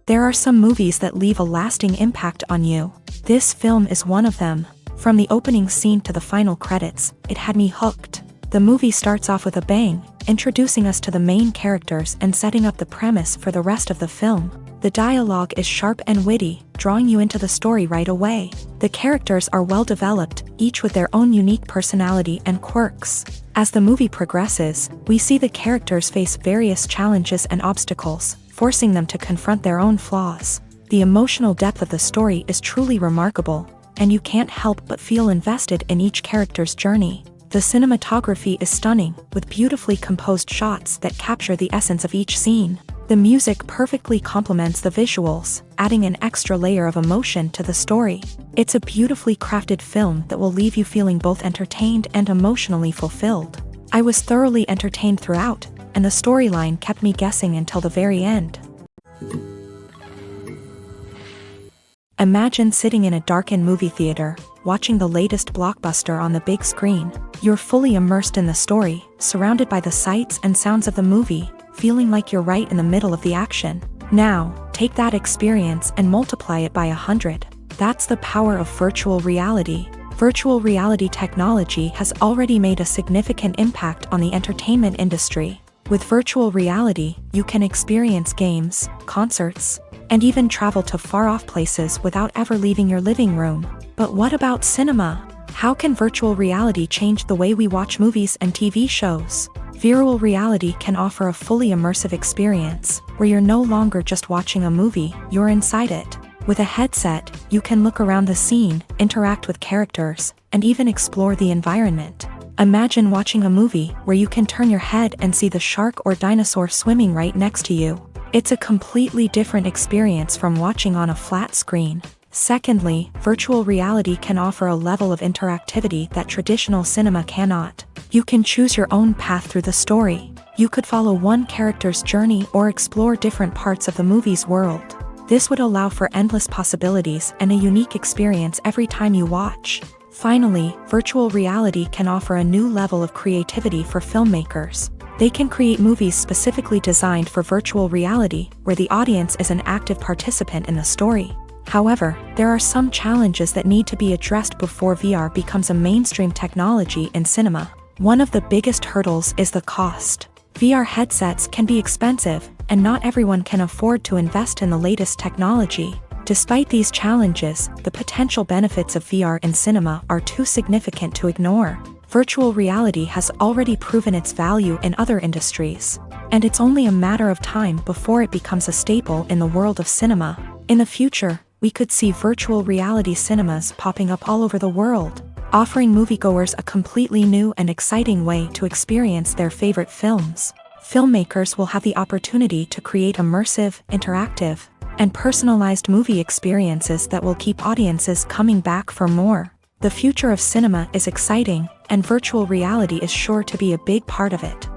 There are some movies that leave a lasting impact on you. This film is one of them. From the opening scene to the final credits, it had me hooked. The movie starts off with a bang, introducing us to the main characters and setting up the premise for the rest of the film. The dialogue is sharp and witty, drawing you into the story right away. The characters are well developed, each with their own unique personality and quirks. As the movie progresses, we see the characters face various challenges and obstacles, forcing them to confront their own flaws. The emotional depth of the story is truly remarkable, and you can't help but feel invested in each character's journey. The cinematography is stunning, with beautifully composed shots that capture the essence of each scene. The music perfectly complements the visuals, adding an extra layer of emotion to the story. It's a beautifully crafted film that will leave you feeling both entertained and emotionally fulfilled. I was thoroughly entertained throughout, and the storyline kept me guessing until the very end. Imagine sitting in a darkened movie theater, watching the latest blockbuster on the big screen. You're fully immersed in the story, surrounded by the sights and sounds of the movie, feeling like you're right in the middle of the action. Now, take that experience and multiply it by 100. That's the power of virtual reality. Virtual reality technology has already made a significant impact on the entertainment industry. With virtual reality, you can experience games, concerts, and even travel to far-off places without ever leaving your living room. But what about cinema? How can virtual reality change the way we watch movies and TV shows? Virtual reality can offer a fully immersive experience, where you're no longer just watching a movie, you're inside it. With a headset, you can look around the scene, interact with characters, and even explore the environment. Imagine watching a movie where you can turn your head and see the shark or dinosaur swimming right next to you. It's a completely different experience from watching on a flat screen. Secondly, virtual reality can offer a level of interactivity that traditional cinema cannot. You can choose your own path through the story. You could follow one character's journey or explore different parts of the movie's world. This would allow for endless possibilities and a unique experience every time you watch. Finally, virtual reality can offer a new level of creativity for filmmakers. They can create movies specifically designed for virtual reality, where the audience is an active participant in the story. However, there are some challenges that need to be addressed before VR becomes a mainstream technology in cinema. One of the biggest hurdles is the cost. VR headsets can be expensive, and not everyone can afford to invest in the latest technology. Despite these challenges, the potential benefits of VR in cinema are too significant to ignore. Virtual reality has already proven its value in other industries, and it's only a matter of time before it becomes a staple in the world of cinema. In the future, we could see virtual reality cinemas popping up all over the world, offering moviegoers a completely new and exciting way to experience their favorite films. Filmmakers will have the opportunity to create immersive, interactive, and personalized movie experiences that will keep audiences coming back for more. The future of cinema is exciting, and virtual reality is sure to be a big part of it.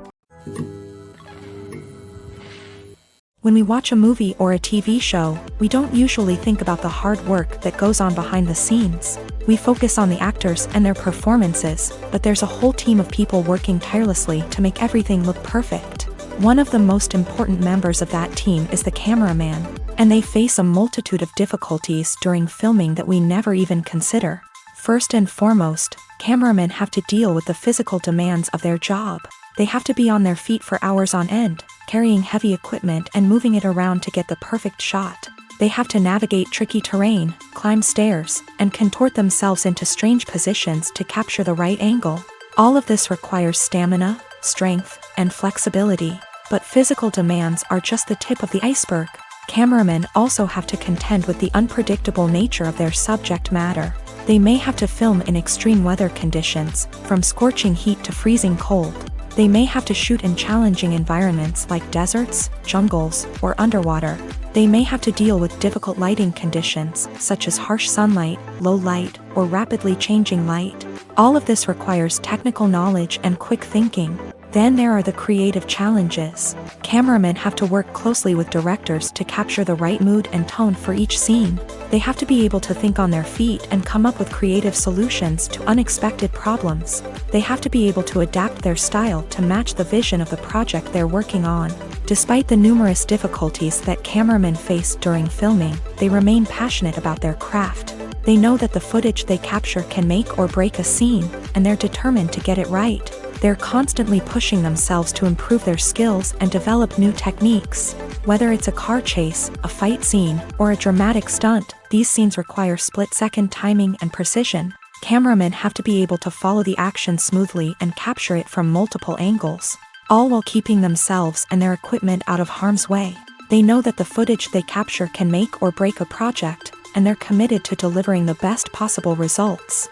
When we watch a movie or a TV show, we don't usually think about the hard work that goes on behind the scenes. We focus on the actors and their performances, but there's a whole team of people working tirelessly to make everything look perfect. One of the most important members of that team is the cameraman, and they face a multitude of difficulties during filming that we never even consider. First and foremost, cameramen have to deal with the physical demands of their job. They have to be on their feet for hours on end, carrying heavy equipment and moving it around to get the perfect shot. They have to navigate tricky terrain, climb stairs, and contort themselves into strange positions to capture the right angle. All of this requires stamina, strength, and flexibility. But physical demands are just the tip of the iceberg. Cameramen also have to contend with the unpredictable nature of their subject matter. They may have to film in extreme weather conditions, from scorching heat to freezing cold. They may have to shoot in challenging environments like deserts, jungles, or underwater. They may have to deal with difficult lighting conditions, such as harsh sunlight, low light, or rapidly changing light. All of this requires technical knowledge and quick thinking. Then there are the creative challenges. Cameramen have to work closely with directors to capture the right mood and tone for each scene. They have to be able to think on their feet and come up with creative solutions to unexpected problems. They have to be able to adapt their style to match the vision of the project they're working on. Despite the numerous difficulties that cameramen face during filming, they remain passionate about their craft. They know that the footage they capture can make or break a scene, and they're determined to get it right. They're constantly pushing themselves to improve their skills and develop new techniques. Whether it's a car chase, a fight scene, or a dramatic stunt, these scenes require split-second timing and precision. Cameramen have to be able to follow the action smoothly and capture it from multiple angles, all while keeping themselves and their equipment out of harm's way. They know that the footage they capture can make or break a project, and they're committed to delivering the best possible results.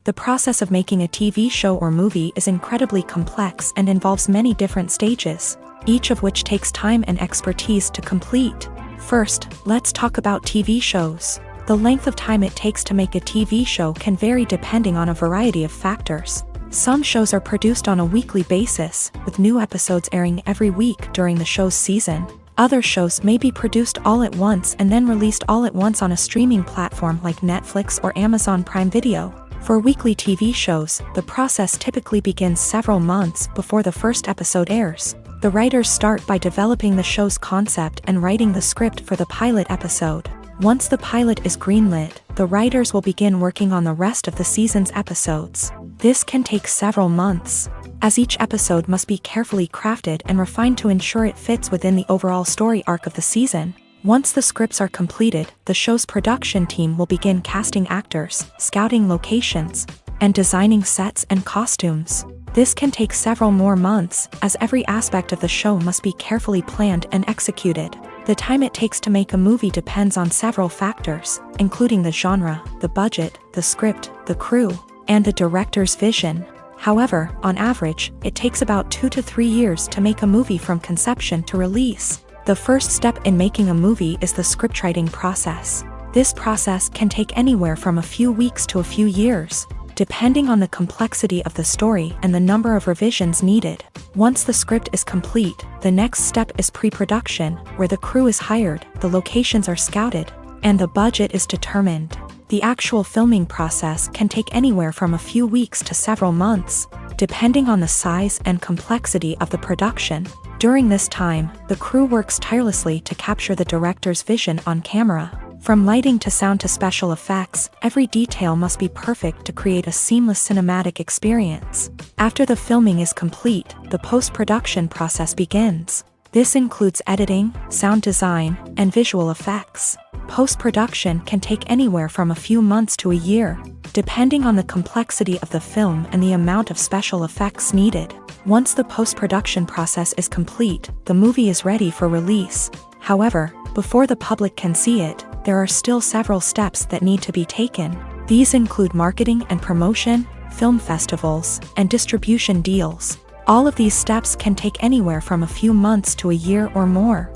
The process of making a TV show or movie is incredibly complex and involves many different stages, each of which takes time and expertise to complete. First, let's talk about TV shows. The length of time it takes to make a TV show can vary depending on a variety of factors. Some shows are produced on a weekly basis, with new episodes airing every week during the show's season. Other shows may be produced all at once and then released all at once on a streaming platform like Netflix or Amazon Prime Video. For weekly TV shows, the process typically begins several months before the first episode airs. The writers start by developing the show's concept and writing the script for the pilot episode. Once the pilot is greenlit, the writers will begin working on the rest of the season's episodes. This can take several months, as each episode must be carefully crafted and refined to ensure it fits within the overall story arc of the season. Once the scripts are completed, the show's production team will begin casting actors, scouting locations, and designing sets and costumes. This can take several more months, as every aspect of the show must be carefully planned and executed. The time it takes to make a movie depends on several factors, including the genre, the budget, the script, the crew, and the director's vision. However, on average, it takes about 2 to 3 years to make a movie from conception to release. The first step in making a movie is the scriptwriting process. This process can take anywhere from a few weeks to a few years, depending on the complexity of the story and the number of revisions needed. Once the script is complete, the next step is pre-production, where the crew is hired, the locations are scouted, and the budget is determined. The actual filming process can take anywhere from a few weeks to several months, depending on the size and complexity of the production. During this time, the crew works tirelessly to capture the director's vision on camera. From lighting to sound to special effects, every detail must be perfect to create a seamless cinematic experience. After the filming is complete, the post-production process begins. This includes editing, sound design, and visual effects. Post-production can take anywhere from a few months to a year, depending on the complexity of the film and the amount of special effects needed. Once the post-production process is complete, the movie is ready for release. However, before the public can see it, there are still several steps that need to be taken. These include marketing and promotion, film festivals, and distribution deals. All of these steps can take anywhere from a few months to a year or more.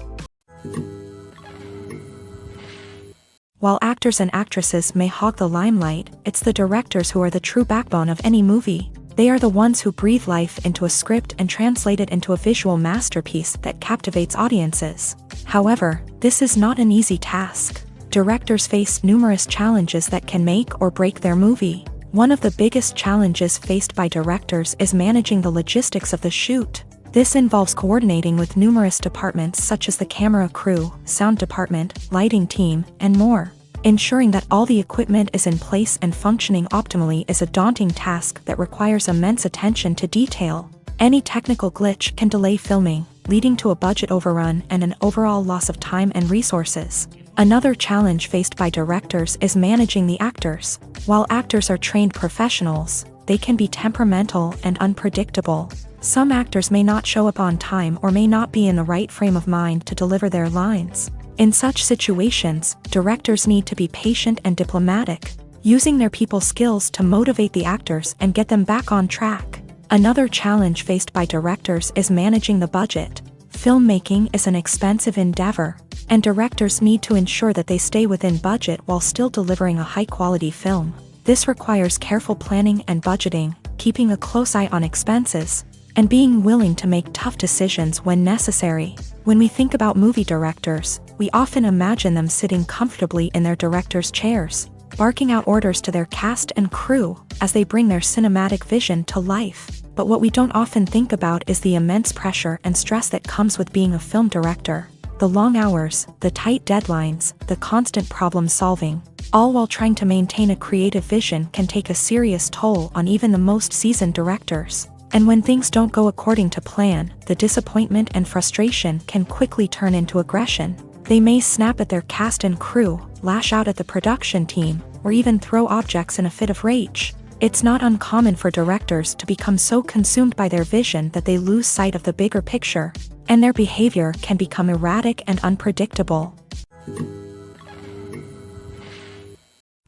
While actors and actresses may hog the limelight, it's the directors who are the true backbone of any movie. They are the ones who breathe life into a script and translate it into a visual masterpiece that captivates audiences. However, this is not an easy task. Directors face numerous challenges that can make or break their movie. One of the biggest challenges faced by directors is managing the logistics of the shoot. This involves coordinating with numerous departments such as the camera crew, sound department, lighting team, and more. Ensuring that all the equipment is in place and functioning optimally is a daunting task that requires immense attention to detail. Any technical glitch can delay filming, leading to a budget overrun and an overall loss of time and resources. Another challenge faced by directors is managing the actors. While actors are trained professionals, they can be temperamental and unpredictable. Some actors may not show up on time or may not be in the right frame of mind to deliver their lines. In such situations, directors need to be patient and diplomatic, using their people skills to motivate the actors and get them back on track. Another challenge faced by directors is managing the budget. Filmmaking is an expensive endeavor, and directors need to ensure that they stay within budget while still delivering a high-quality film. This requires careful planning and budgeting, keeping a close eye on expenses, and being willing to make tough decisions when necessary. When we think about movie directors, we often imagine them sitting comfortably in their director's chairs. barking out orders to their cast and crew as they bring their cinematic vision to life. But what we don't often think about is the immense pressure and stress that comes with being a film director. The long hours, the tight deadlines, the constant problem solving, all while trying to maintain a creative vision can take a serious toll on even the most seasoned directors. And when things don't go according to plan, the disappointment and frustration can quickly turn into aggression. They may snap at their cast and crew, lash out at the production team, or even throw objects in a fit of rage. It's not uncommon for directors to become so consumed by their vision that they lose sight of the bigger picture, and their behavior can become erratic and unpredictable.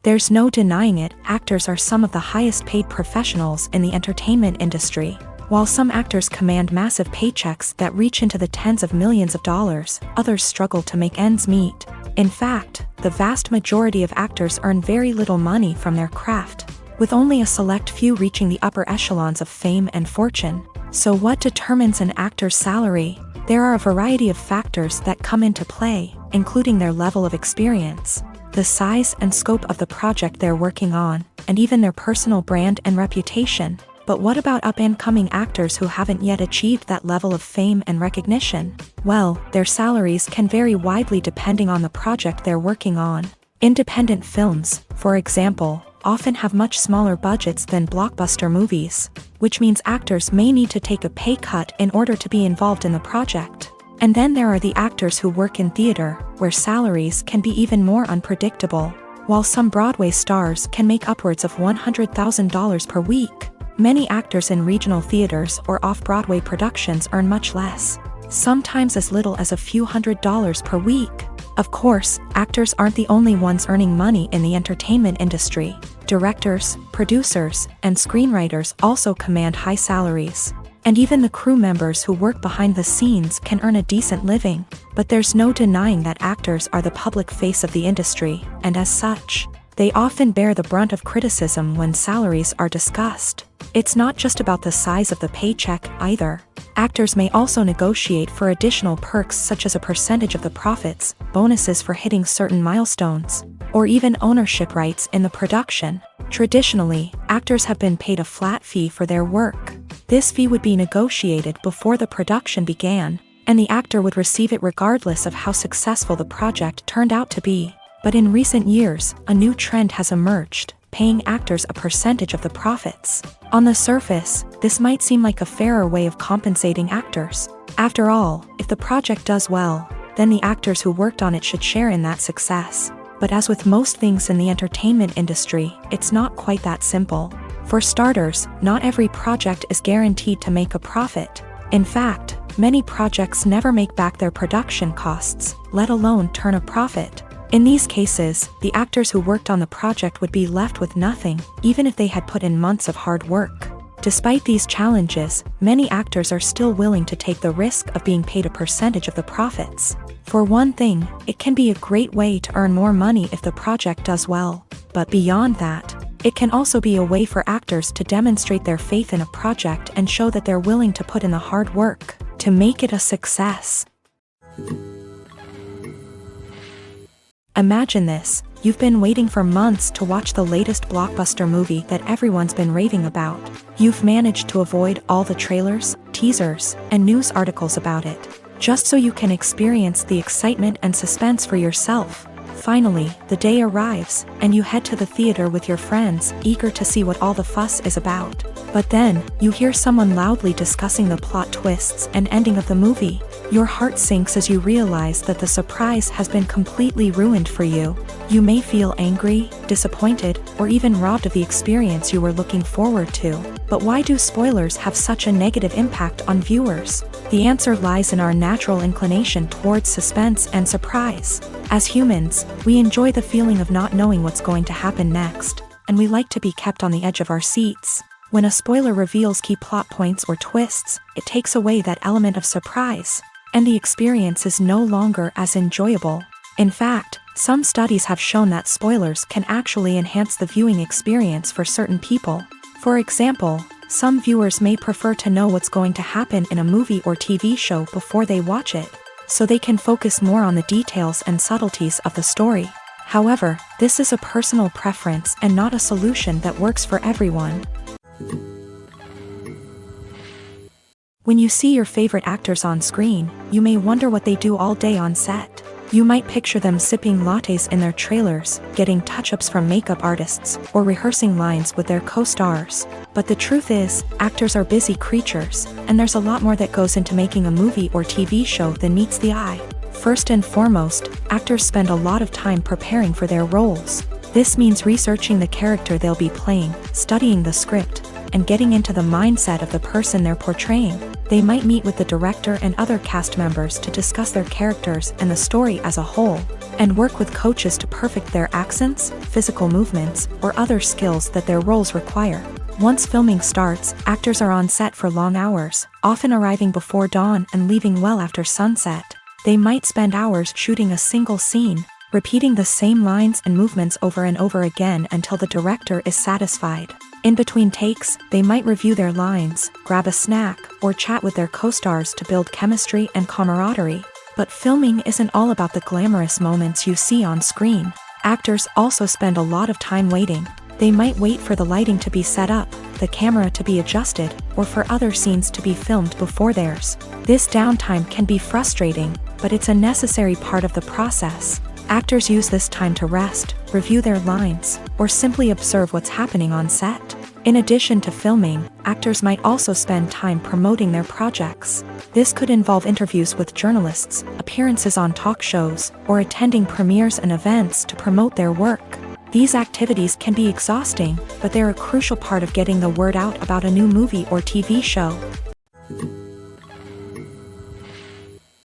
There's no denying it, actors are some of the highest paid professionals in the entertainment industry. While some actors command massive paychecks that reach into the tens of millions of dollars, others struggle to make ends meet. In fact, the vast majority of actors earn very little money from their craft, with only a select few reaching the upper echelons of fame and fortune. So what determines an actor's salary? There are a variety of factors that come into play, including their level of experience, the size and scope of the project they're working on, and even their personal brand and reputation. But what about up-and-coming actors who haven't yet achieved that level of fame and recognition? Well, their salaries can vary widely depending on the project they're working on. Independent films, for example, often have much smaller budgets than blockbuster movies, which means actors may need to take a pay cut in order to be involved in the project. And then there are the actors who work in theater, where salaries can be even more unpredictable. While some Broadway stars can make upwards of $100,000 per week, many actors in regional theaters or off-Broadway productions earn much less, sometimes as little as a few $100s per week. Of course, actors aren't the only ones earning money in the entertainment industry. Directors, producers, and screenwriters also command high salaries. And even the crew members who work behind the scenes can earn a decent living. But there's no denying that actors are the public face of the industry, and as such, they often bear the brunt of criticism when salaries are discussed. It's not just about the size of the paycheck, either. Actors may also negotiate for additional perks such as a percentage of the profits, bonuses for hitting certain milestones, or even ownership rights in the production. Traditionally, actors have been paid a flat fee for their work. This fee would be negotiated before the production began, and the actor would receive it regardless of how successful the project turned out to be. But in recent years, a new trend has emerged, paying actors a percentage of the profits. On the surface, this might seem like a fairer way of compensating actors. After all, if the project does well, then the actors who worked on it should share in that success. But as with most things in the entertainment industry, it's not quite that simple. For starters, not every project is guaranteed to make a profit. In fact, many projects never make back their production costs, let alone turn a profit. In these cases, the actors who worked on the project would be left with nothing, even if they had put in months of hard work. Despite these challenges, many actors are still willing to take the risk of being paid a percentage of the profits. For one thing, it can be a great way to earn more money if the project does well. But beyond that, it can also be a way for actors to demonstrate their faith in a project and show that they're willing to put in the hard work to make it a success. Imagine this: you've been waiting for months to watch the latest blockbuster movie that everyone's been raving about. You've managed to avoid all the trailers, teasers, and news articles about it, just so you can experience the excitement and suspense for yourself. Finally, the day arrives, and you head to the theater with your friends, eager to see what all the fuss is about. But then, you hear someone loudly discussing the plot twists and ending of the movie. Your heart sinks as you realize that the surprise has been completely ruined for you. You may feel angry, disappointed, or even robbed of the experience you were looking forward to. But why do spoilers have such a negative impact on viewers? The answer lies in our natural inclination towards suspense and surprise. As humans, we enjoy the feeling of not knowing what's going to happen next, and we like to be kept on the edge of our seats. When a spoiler reveals key plot points or twists, it takes away that element of surprise, and the experience is no longer as enjoyable. In fact, some studies have shown that spoilers can actually enhance the viewing experience for certain people. For example, some viewers may prefer to know what's going to happen in a movie or TV show before they watch it, so they can focus more on the details and subtleties of the story. However, this is a personal preference and not a solution that works for everyone. When you see your favorite actors on screen, you may wonder what they do all day on set. You might picture them sipping lattes in their trailers, getting touch-ups from makeup artists, or rehearsing lines with their co-stars. But the truth is, actors are busy creatures, and there's a lot more that goes into making a movie or TV show than meets the eye. First and foremost, actors spend a lot of time preparing for their roles. This means researching the character they'll be playing, studying the script, and getting into the mindset of the person they're portraying. They might meet with the director and other cast members to discuss their characters and the story as a whole, and work with coaches to perfect their accents, physical movements, or other skills that their roles require. Once filming starts, actors are on set for long hours, often arriving before dawn and leaving well after sunset. They might spend hours shooting a single scene, repeating the same lines and movements over and over again until the director is satisfied. In between takes, they might review their lines, grab a snack, or chat with their co-stars to build chemistry and camaraderie. But filming isn't all about the glamorous moments you see on screen. Actors also spend a lot of time waiting. They might wait for the lighting to be set up, the camera to be adjusted, or for other scenes to be filmed before theirs. This downtime can be frustrating, but it's a necessary part of the process. Actors use this time to rest, review their lines, or simply observe what's happening on set. In addition to filming, actors might also spend time promoting their projects. This could involve interviews with journalists, appearances on talk shows, or attending premieres and events to promote their work. These activities can be exhausting, but they're a crucial part of getting the word out about a new movie or TV show.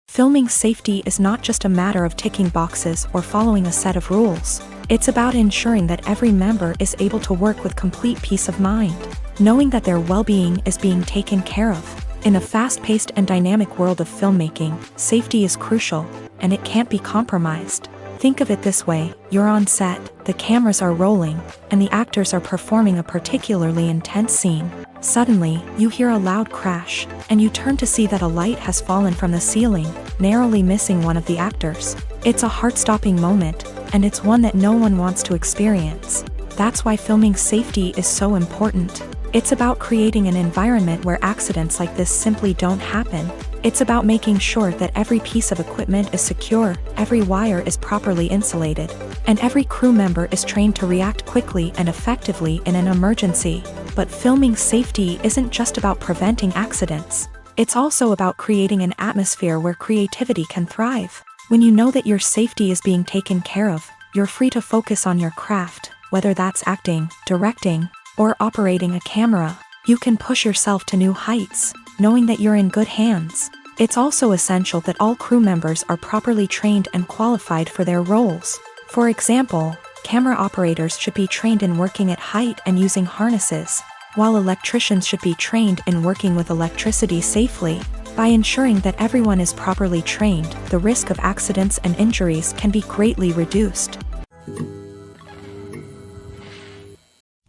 Filming safety is not just a matter of ticking boxes or following a set of rules. It's about ensuring that every member is able to work with complete peace of mind, knowing that their well-being is being taken care of. In a fast-paced and dynamic world of filmmaking, safety is crucial, and it can't be compromised. Think of it this way: you're on set, the cameras are rolling, and the actors are performing a particularly intense scene. Suddenly, you hear a loud crash, and you turn to see that a light has fallen from the ceiling, narrowly missing one of the actors. It's a heart-stopping moment, and it's one that no one wants to experience. That's why filming safety is so important. It's about creating an environment where accidents like this simply don't happen. It's about making sure that every piece of equipment is secure, every wire is properly insulated, and every crew member is trained to react quickly and effectively in an emergency. But filming safety isn't just about preventing accidents. It's also about creating an atmosphere where creativity can thrive. When you know that your safety is being taken care of, you're free to focus on your craft, whether that's acting, directing, or operating a camera. You can push yourself to new heights, knowing that you're in good hands. It's also essential that all crew members are properly trained and qualified for their roles. For example, camera operators should be trained in working at height and using harnesses, while electricians should be trained in working with electricity safely. By ensuring that everyone is properly trained, the risk of accidents and injuries can be greatly reduced.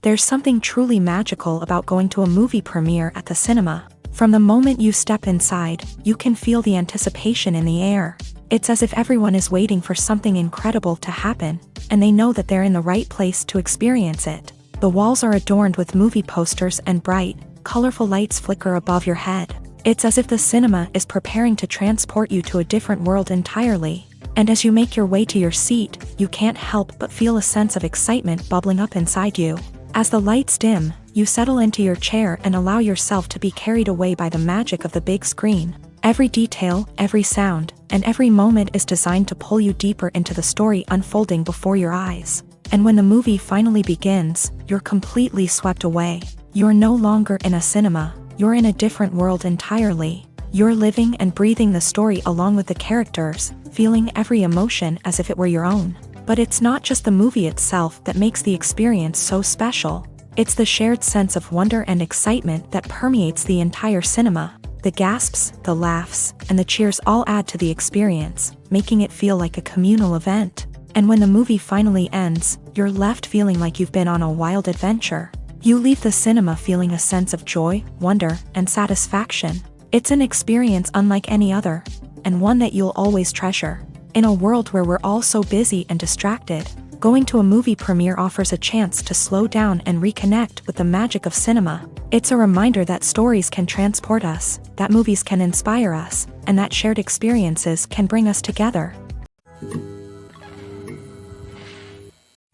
There's something truly magical about going to a movie premiere at the cinema. From the moment you step inside, you can feel the anticipation in the air. It's as if everyone is waiting for something incredible to happen, and they know that they're in the right place to experience it. The walls are adorned with movie posters and bright, colorful lights flicker above your head. It's as if the cinema is preparing to transport you to a different world entirely. And as you make your way to your seat, you can't help but feel a sense of excitement bubbling up inside you. As the lights dim, you settle into your chair and allow yourself to be carried away by the magic of the big screen. Every detail, every sound, and every moment is designed to pull you deeper into the story unfolding before your eyes. And when the movie finally begins, you're completely swept away. You're no longer in a cinema, you're in a different world entirely. You're living and breathing the story along with the characters, feeling every emotion as if it were your own. But it's not just the movie itself that makes the experience so special. It's the shared sense of wonder and excitement that permeates the entire cinema. The gasps, the laughs, and the cheers all add to the experience, making it feel like a communal event. And when the movie finally ends, you're left feeling like you've been on a wild adventure. You leave the cinema feeling a sense of joy, wonder, and satisfaction. It's an experience unlike any other, and one that you'll always treasure. In a world where we're all so busy and distracted, Going to a movie premiere offers a chance to slow down and reconnect with the magic of cinema. It's a reminder that stories can transport us, that movies can inspire us, and that shared experiences can bring us together.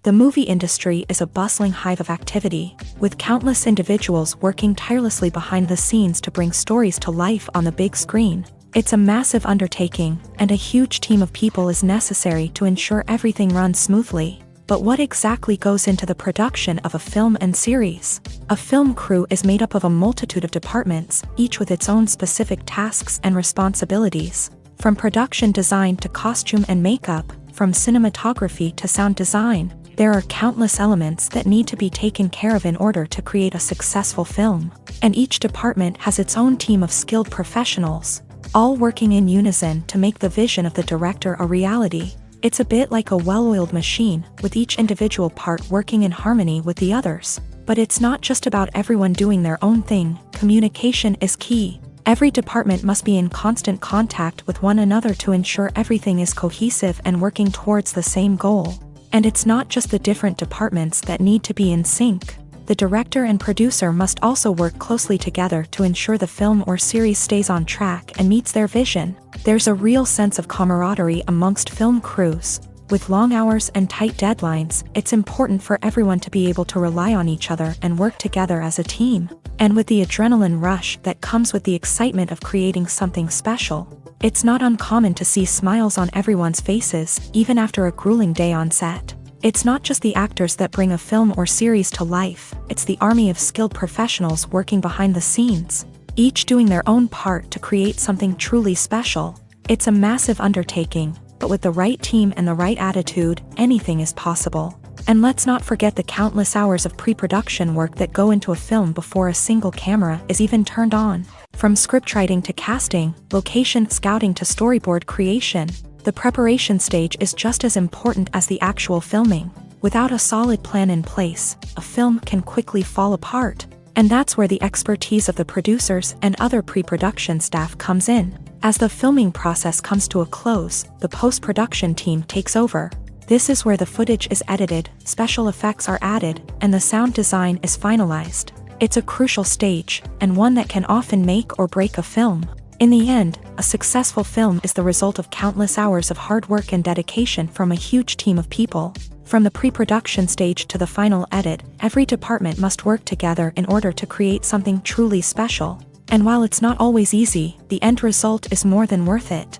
The movie industry is a bustling hive of activity, with countless individuals working tirelessly behind the scenes to bring stories to life on the big screen. It's a massive undertaking, and a huge team of people is necessary to ensure everything runs smoothly. But what exactly goes into the production of a film and series? A film crew is made up of a multitude of departments, each with its own specific tasks and responsibilities. From production design to costume and makeup, from cinematography to sound design, there are countless elements that need to be taken care of in order to create a successful film. And each department has its own team of skilled professionals, all working in unison to make the vision of the director a reality. It's a bit like a well-oiled machine, with each individual part working in harmony with the others. But it's not just about everyone doing their own thing. Communication is key. Every department must be in constant contact with one another to ensure everything is cohesive and working towards the same goal. And it's not just the different departments that need to be in sync. The director and producer must also work closely together to ensure the film or series stays on track and meets their vision. There's a real sense of camaraderie amongst film crews. With long hours and tight deadlines, it's important for everyone to be able to rely on each other and work together as a team. And with the adrenaline rush that comes with the excitement of creating something special, it's not uncommon to see smiles on everyone's faces, even after a grueling day on set. It's not just the actors that bring a film or series to life, it's the army of skilled professionals working behind the scenes, each doing their own part to create something truly special. It's a massive undertaking, but with the right team and the right attitude, anything is possible. And let's not forget the countless hours of pre-production work that go into a film before a single camera is even turned on. From scriptwriting to casting, location scouting to storyboard creation, the preparation stage is just as important as the actual filming. Without a solid plan in place, a film can quickly fall apart. And that's where the expertise of the producers and other pre-production staff comes in. As the filming process comes to a close, the post-production team takes over. This is where the footage is edited, special effects are added, and the sound design is finalized. It's a crucial stage, and one that can often make or break a film. In the end, a successful film is the result of countless hours of hard work and dedication from a huge team of people. From the pre-production stage to the final edit, every department must work together in order to create something truly special. And while it's not always easy, the end result is more than worth it.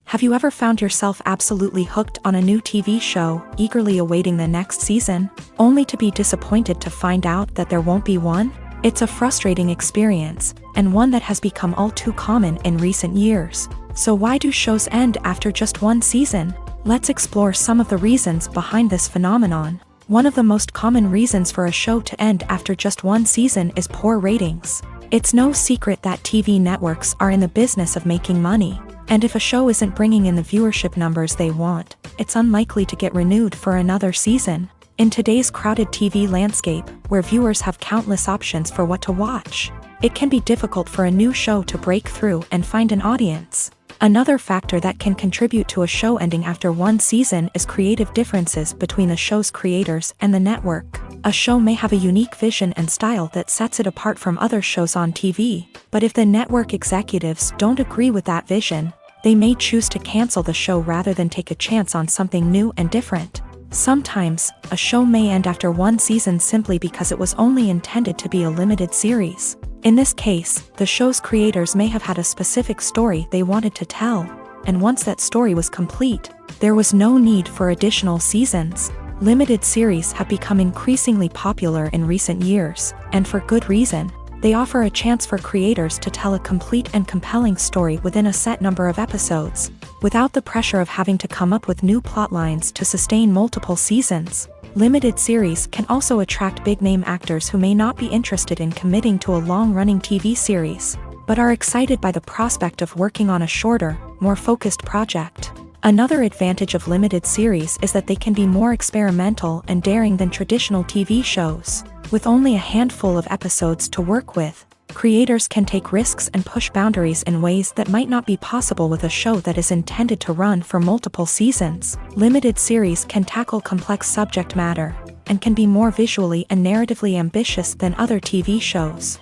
Have you ever found yourself absolutely hooked on a new TV show, eagerly awaiting the next season, only to be disappointed to find out that there won't be one? It's a frustrating experience, and one that has become all too common in recent years. So why do shows end after just one season? Let's explore some of the reasons behind this phenomenon. One of the most common reasons for a show to end after just one season is poor ratings. It's no secret that TV networks are in the business of making money. And if a show isn't bringing in the viewership numbers they want, it's unlikely to get renewed for another season. In today's crowded TV landscape, where viewers have countless options for what to watch, it can be difficult for a new show to break through and find an audience. Another factor that can contribute to a show ending after one season is creative differences between the show's creators and the network. A show may have a unique vision and style that sets it apart from other shows on TV, but if the network executives don't agree with that vision, they may choose to cancel the show rather than take a chance on something new and different. Sometimes, a show may end after one season simply because it was only intended to be a limited series. In this case, the show's creators may have had a specific story they wanted to tell, and once that story was complete, there was no need for additional seasons. Limited series have become increasingly popular in recent years, and for good reason. They offer a chance for creators to tell a complete and compelling story within a set number of episodes, without the pressure of having to come up with new plot lines to sustain multiple seasons. Limited series can also attract big-name actors who may not be interested in committing to a long-running TV series, but are excited by the prospect of working on a shorter, more focused project. Another advantage of limited series is that they can be more experimental and daring than traditional TV shows. With only a handful of episodes to work with, Creators can take risks and push boundaries in ways that might not be possible with a show that is intended to run for multiple seasons. Limited series can tackle complex subject matter and can be more visually and narratively ambitious than other TV shows.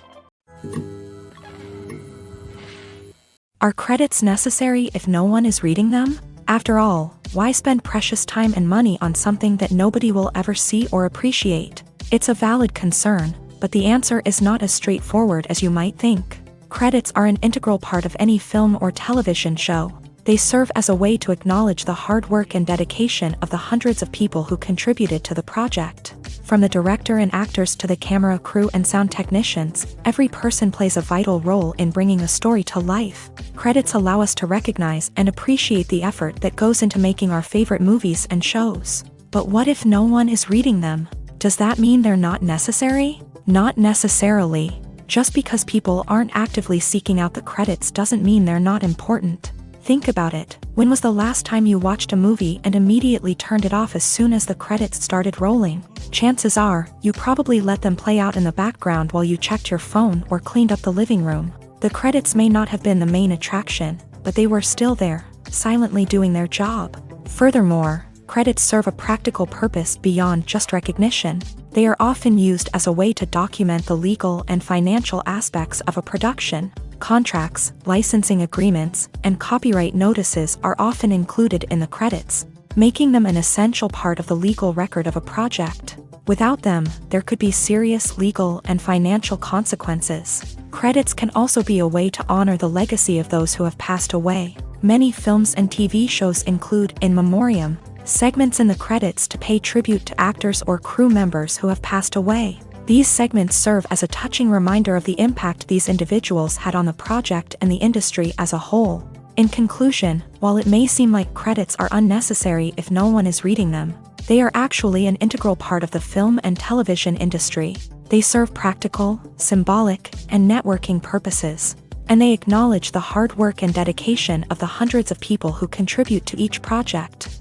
Are credits necessary if no one is reading them? After all, why spend precious time and money on something that nobody will ever see or appreciate? It's a valid concern, but the answer is not as straightforward as you might think. Credits are an integral part of any film or television show. They serve as a way to acknowledge the hard work and dedication of the hundreds of people who contributed to the project. From the director and actors to the camera crew and sound technicians, every person plays a vital role in bringing a story to life. Credits allow us to recognize and appreciate the effort that goes into making our favorite movies and shows. But what if no one is reading them? Does that mean they're not necessary? Not necessarily. Just because people aren't actively seeking out the credits doesn't mean they're not important. Think about it. When was the last time you watched a movie and immediately turned it off as soon as the credits started rolling? Chances are, you probably let them play out in the background while you checked your phone or cleaned up the living room. The credits may not have been the main attraction, but they were still there, silently doing their job. Furthermore, credits serve a practical purpose beyond just recognition. They are often used as a way to document the legal and financial aspects of a production. Contracts, licensing agreements, and copyright notices are often included in the credits, making them an essential part of the legal record of a project. Without them, there could be serious legal and financial consequences. Credits can also be a way to honor the legacy of those who have passed away. Many films and TV shows include in memoriam segments in the credits to pay tribute to actors or crew members who have passed away. These segments serve as a touching reminder of the impact these individuals had on the project and the industry as a whole. In conclusion, while it may seem like credits are unnecessary if no one is reading them, they are actually an integral part of the film and television industry. They serve practical, symbolic, and networking purposes, and they acknowledge the hard work and dedication of the hundreds of people who contribute to each project.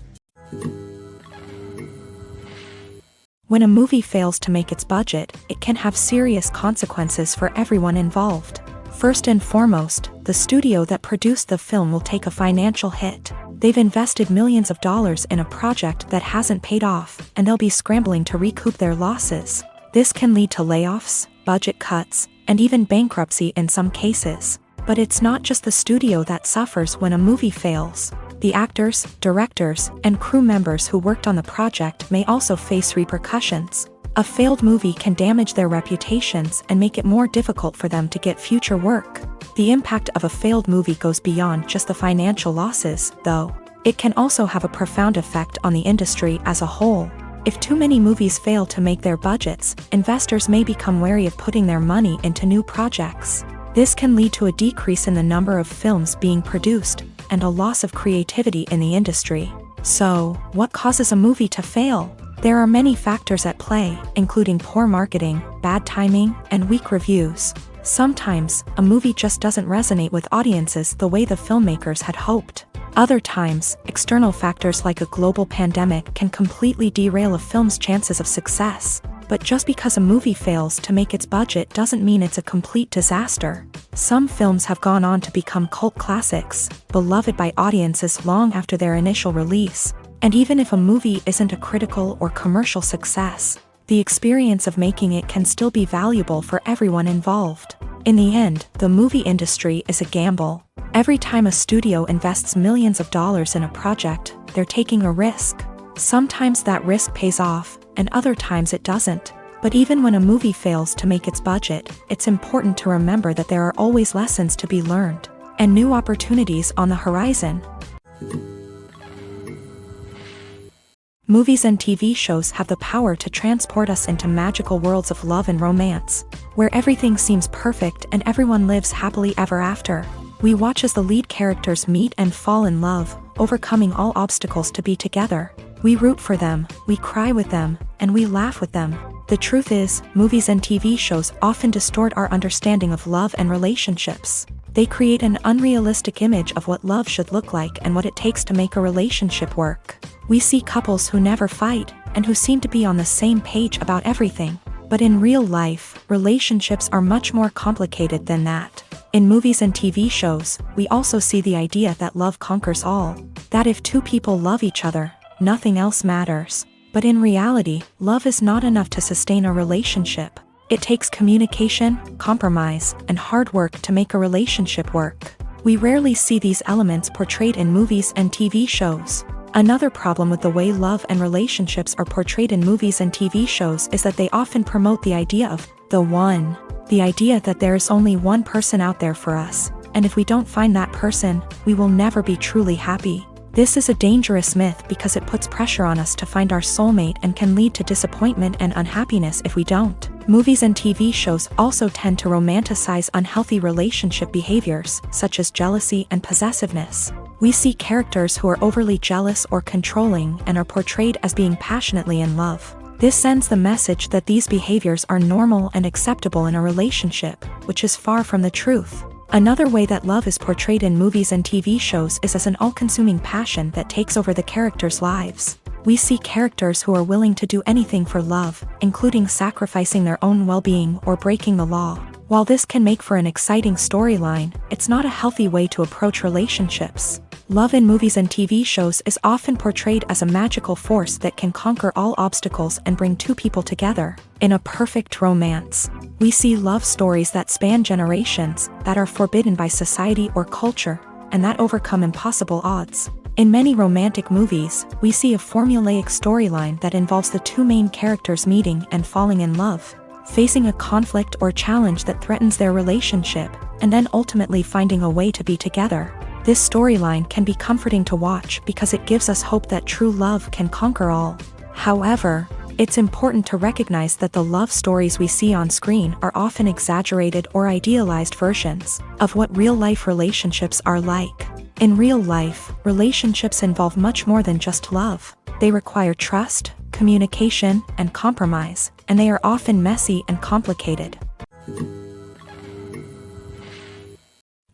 When a movie fails to make its budget, it can have serious consequences for everyone involved. First and foremost, the studio that produced the film will take a financial hit. They've invested millions of dollars in a project that hasn't paid off, and they'll be scrambling to recoup their losses. This can lead to layoffs, budget cuts, and even bankruptcy in some cases. But it's not just the studio that suffers when a movie fails. The actors, directors, and crew members who worked on the project may also face repercussions. A failed movie can damage their reputations and make it more difficult for them to get future work. The impact of a failed movie goes beyond just the financial losses, though. It can also have a profound effect on the industry as a whole. If too many movies fail to make their budgets, investors may become wary of putting their money into new projects. This can lead to a decrease in the number of films being produced, and a loss of creativity in the industry. So, what causes a movie to fail? There are many factors at play, including poor marketing, bad timing, and weak reviews. Sometimes, a movie just doesn't resonate with audiences the way the filmmakers had hoped. Other times, external factors like a global pandemic can completely derail a film's chances of success. But just because a movie fails to make its budget doesn't mean it's a complete disaster. Some films have gone on to become cult classics, beloved by audiences long after their initial release. And even if a movie isn't a critical or commercial success, the experience of making it can still be valuable for everyone involved. In the end, the movie industry is a gamble. Every time a studio invests millions of dollars in a project, they're taking a risk. Sometimes that risk pays off, and other times it doesn't. But even when a movie fails to make its budget, it's important to remember that there are always lessons to be learned, and new opportunities on the horizon. Movies and TV shows have the power to transport us into magical worlds of love and romance, where everything seems perfect and everyone lives happily ever after. We watch as the lead characters meet and fall in love, overcoming all obstacles to be together. We root for them, we cry with them, and we laugh with them. The truth is, movies and TV shows often distort our understanding of love and relationships. They create an unrealistic image of what love should look like and what it takes to make a relationship work. We see couples who never fight, and who seem to be on the same page about everything. But in real life, relationships are much more complicated than that. In movies and TV shows, we also see the idea that love conquers all. That if two people love each other, nothing else matters. But in reality, love is not enough to sustain a relationship. It takes communication, compromise, and hard work to make a relationship work. We rarely see these elements portrayed in movies and TV shows. Another problem with the way love and relationships are portrayed in movies and TV shows is that they often promote the idea of the one. The idea that there is only one person out there for us, and if we don't find that person, we will never be truly happy. This is a dangerous myth because it puts pressure on us to find our soulmate and can lead to disappointment and unhappiness if we don't. Movies and TV shows also tend to romanticize unhealthy relationship behaviors, such as jealousy and possessiveness. We see characters who are overly jealous or controlling and are portrayed as being passionately in love. This sends the message that these behaviors are normal and acceptable in a relationship, which is far from the truth. Another way that love is portrayed in movies and TV shows is as an all-consuming passion that takes over the characters' lives. We see characters who are willing to do anything for love, including sacrificing their own well-being or breaking the law. While this can make for an exciting storyline, it's not a healthy way to approach relationships. Love in movies and TV shows is often portrayed as a magical force that can conquer all obstacles and bring two people together. In a perfect romance, we see love stories that span generations, that are forbidden by society or culture, and that overcome impossible odds. In many romantic movies, we see a formulaic storyline that involves the two main characters meeting and falling in love, facing a conflict or challenge that threatens their relationship, and then ultimately finding a way to be together. This storyline can be comforting to watch because it gives us hope that true love can conquer all. However, it's important to recognize that the love stories we see on screen are often exaggerated or idealized versions of what real-life relationships are like. In real life, relationships involve much more than just love. They require trust, communication, and compromise, and they are often messy and complicated.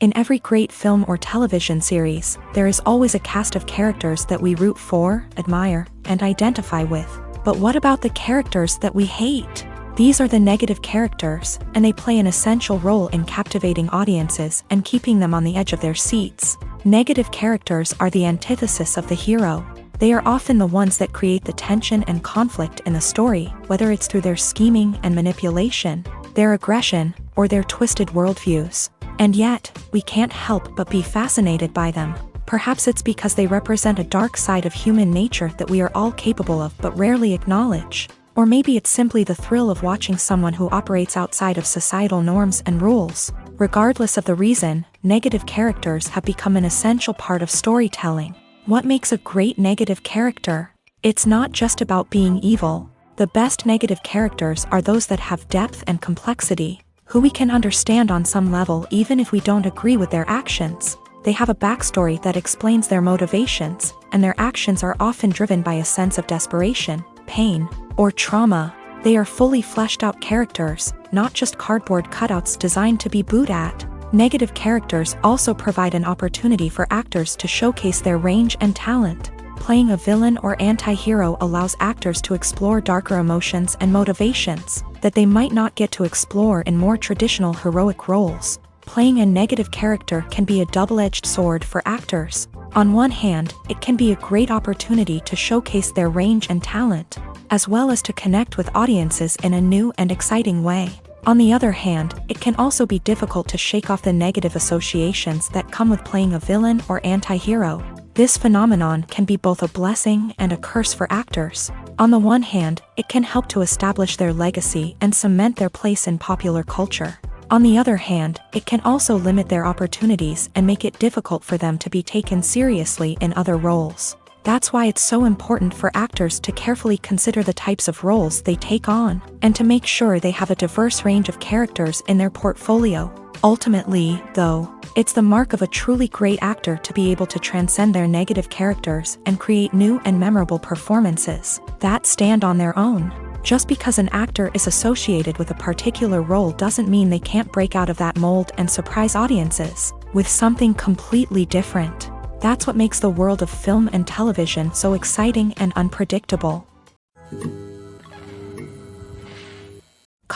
In every great film or television series, there is always a cast of characters that we root for, admire, and identify with. But what about the characters that we hate? These are the negative characters, and they play an essential role in captivating audiences and keeping them on the edge of their seats. Negative characters are the antithesis of the hero. They are often the ones that create the tension and conflict in the story, whether it's through their scheming and manipulation, their aggression, or their twisted worldviews. And yet, we can't help but be fascinated by them. Perhaps it's because they represent a dark side of human nature that we are all capable of but rarely acknowledge. Or maybe it's simply the thrill of watching someone who operates outside of societal norms and rules. Regardless of the reason, negative characters have become an essential part of storytelling. What makes a great negative character? It's not just about being evil. The best negative characters are those that have depth and complexity, who we can understand on some level even if we don't agree with their actions. They have a backstory that explains their motivations, and their actions are often driven by a sense of desperation, pain, or trauma. They are fully fleshed out characters, not just cardboard cutouts designed to be booed at. Negative characters also provide an opportunity for actors to showcase their range and talent. Playing a villain or anti-hero allows actors to explore darker emotions and motivations that they might not get to explore in more traditional heroic roles. Playing a negative character can be a double-edged sword for actors. On one hand, it can be a great opportunity to showcase their range and talent, as well as to connect with audiences in a new and exciting way. On the other hand, it can also be difficult to shake off the negative associations that come with playing a villain or anti-hero. This phenomenon can be both a blessing and a curse for actors. On the one hand, it can help to establish their legacy and cement their place in popular culture. On the other hand, it can also limit their opportunities and make it difficult for them to be taken seriously in other roles. That's why it's so important for actors to carefully consider the types of roles they take on, and to make sure they have a diverse range of characters in their portfolio. Ultimately, though, it's the mark of a truly great actor to be able to transcend their negative characters and create new and memorable performances that stand on their own. Just because an actor is associated with a particular role doesn't mean they can't break out of that mold and surprise audiences with something completely different. That's what makes the world of film and television so exciting and unpredictable.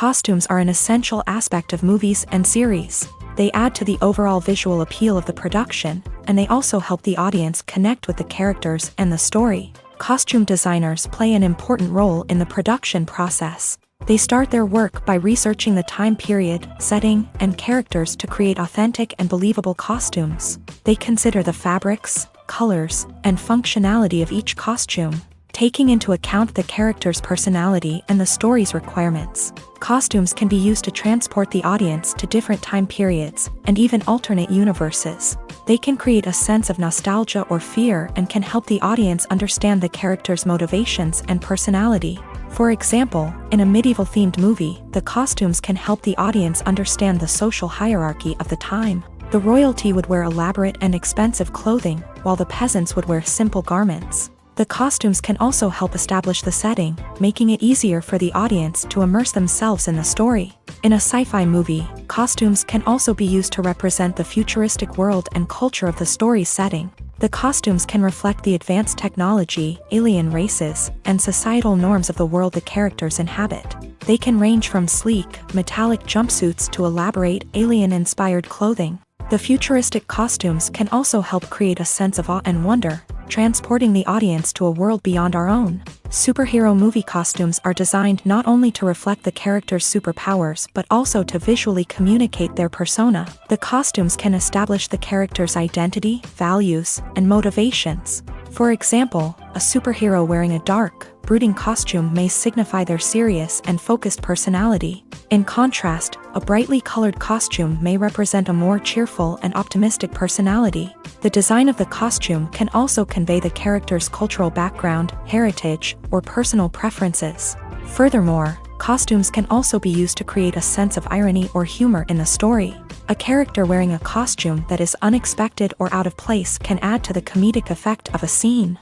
Costumes are an essential aspect of movies and series. They add to the overall visual appeal of the production, and they also help the audience connect with the characters and the story. Costume designers play an important role in the production process. They start their work by researching the time period, setting, and characters to create authentic and believable costumes. They consider the fabrics, colors, and functionality of each costume, taking into account the character's personality and the story's requirements. Costumes can be used to transport the audience to different time periods and even alternate universes. They can create a sense of nostalgia or fear and can help the audience understand the character's motivations and personality. For example, in a medieval-themed movie, the costumes can help the audience understand the social hierarchy of the time. The royalty would wear elaborate and expensive clothing, while the peasants would wear simple garments. The costumes can also help establish the setting, making it easier for the audience to immerse themselves in the story. In a sci-fi movie, costumes can also be used to represent the futuristic world and culture of the story's setting. The costumes can reflect the advanced technology, alien races, and societal norms of the world the characters inhabit. They can range from sleek, metallic jumpsuits to elaborate, alien-inspired clothing. The futuristic costumes can also help create a sense of awe and wonder, transporting the audience to a world beyond our own. Superhero movie costumes are designed not only to reflect the character's superpowers but also to visually communicate their persona. The costumes can establish the character's identity, values, and motivations. For example, a superhero wearing a dark, brooding costume may signify their serious and focused personality. In contrast, a brightly colored costume may represent a more cheerful and optimistic personality. The design of the costume can also convey the character's cultural background, heritage, or personal preferences. Furthermore, costumes can also be used to create a sense of irony or humor in the story. A character wearing a costume that is unexpected or out of place can add to the comedic effect of a scene.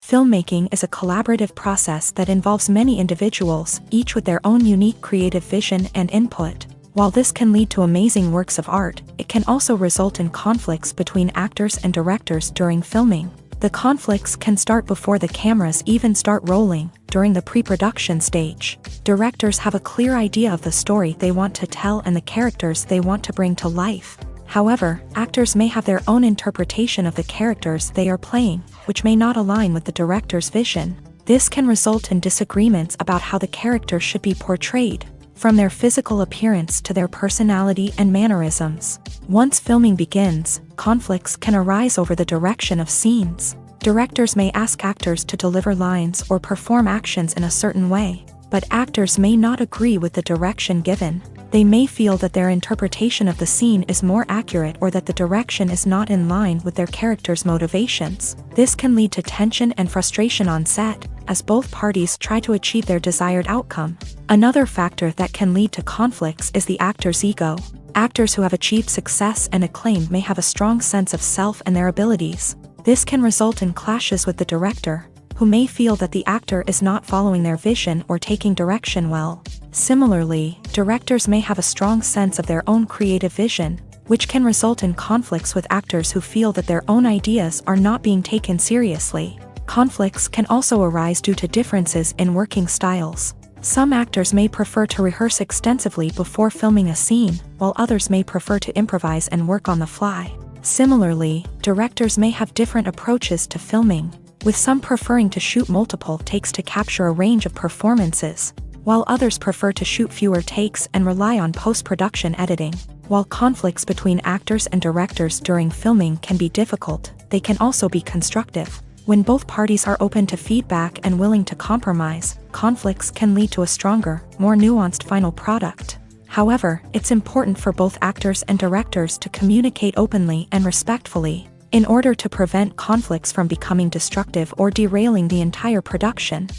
Filmmaking is a collaborative process that involves many individuals, each with their own unique creative vision and input. While this can lead to amazing works of art, it can also result in conflicts between actors and directors during filming. The conflicts can start before the cameras even start rolling, during the pre-production stage. Directors have a clear idea of the story they want to tell and the characters they want to bring to life. However, actors may have their own interpretation of the characters they are playing, which may not align with the director's vision. This can result in disagreements about how the character should be portrayed, from their physical appearance to their personality and mannerisms. Once filming begins, conflicts can arise over the direction of scenes. Directors may ask actors to deliver lines or perform actions in a certain way, but actors may not agree with the direction given. They may feel that their interpretation of the scene is more accurate or that the direction is not in line with their character's motivations. This can lead to tension and frustration on set, as both parties try to achieve their desired outcome. Another factor that can lead to conflicts is the actor's ego. Actors who have achieved success and acclaim may have a strong sense of self and their abilities. This can result in clashes with the director, who may feel that the actor is not following their vision or taking direction well. Similarly, directors may have a strong sense of their own creative vision, which can result in conflicts with actors who feel that their own ideas are not being taken seriously. Conflicts can also arise due to differences in working styles. Some actors may prefer to rehearse extensively before filming a scene, while others may prefer to improvise and work on the fly. Similarly, directors may have different approaches to filming, with some preferring to shoot multiple takes to capture a range of performances, while others prefer to shoot fewer takes and rely on post-production editing. While conflicts between actors and directors during filming can be difficult, they can also be constructive. When both parties are open to feedback and willing to compromise, conflicts can lead to a stronger, more nuanced final product. However, it's important for both actors and directors to communicate openly and respectfully, in order to prevent conflicts from becoming destructive or derailing the entire production.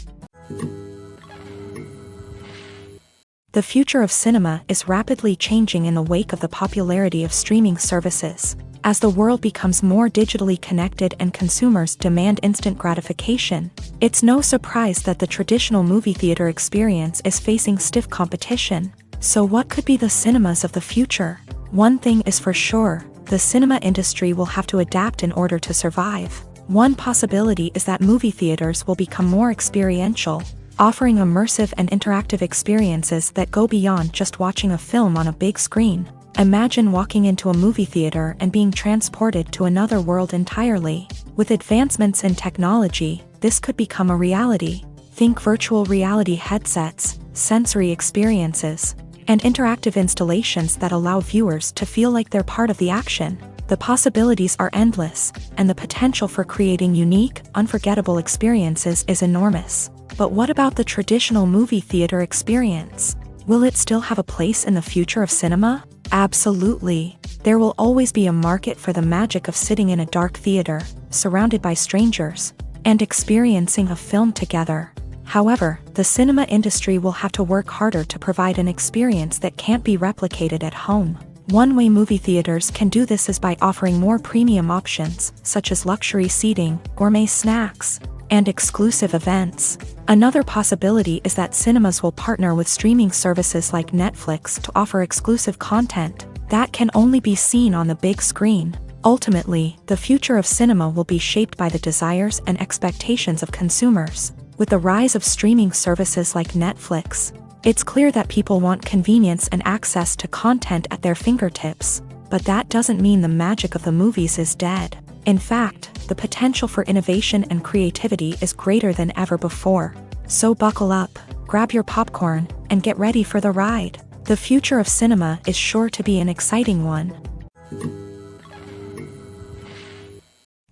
The future of cinema is rapidly changing in the wake of the popularity of streaming services. As the world becomes more digitally connected and consumers demand instant gratification, it's no surprise that the traditional movie theater experience is facing stiff competition. So what could be the cinemas of the future? One thing is for sure, the cinema industry will have to adapt in order to survive. One possibility is that movie theaters will become more experiential. offering immersive and interactive experiences that go beyond just watching a film on a big screen. Imagine walking into a movie theater and being transported to another world entirely. With advancements in technology, this could become a reality. Think virtual reality headsets, sensory experiences, and interactive installations that allow viewers to feel like they're part of the action. The possibilities are endless, and the potential for creating unique, unforgettable experiences is enormous. But what about the traditional movie theater experience? Will it still have a place in the future of cinema? Absolutely. There will always be a market for the magic of sitting in a dark theater, surrounded by strangers, and experiencing a film together. However, the cinema industry will have to work harder to provide an experience that can't be replicated at home. One way movie theaters can do this is by offering more premium options, such as luxury seating, gourmet snacks, and exclusive events. Another possibility is that cinemas will partner with streaming services like Netflix to offer exclusive content that can only be seen on the big screen. Ultimately, the future of cinema will be shaped by the desires and expectations of consumers. With the rise of streaming services like Netflix, it's clear that people want convenience and access to content at their fingertips. But that doesn't mean the magic of the movies is dead. In fact, the potential for innovation and creativity is greater than ever before. So buckle up, grab your popcorn, and get ready for the ride. The future of cinema is sure to be an exciting one.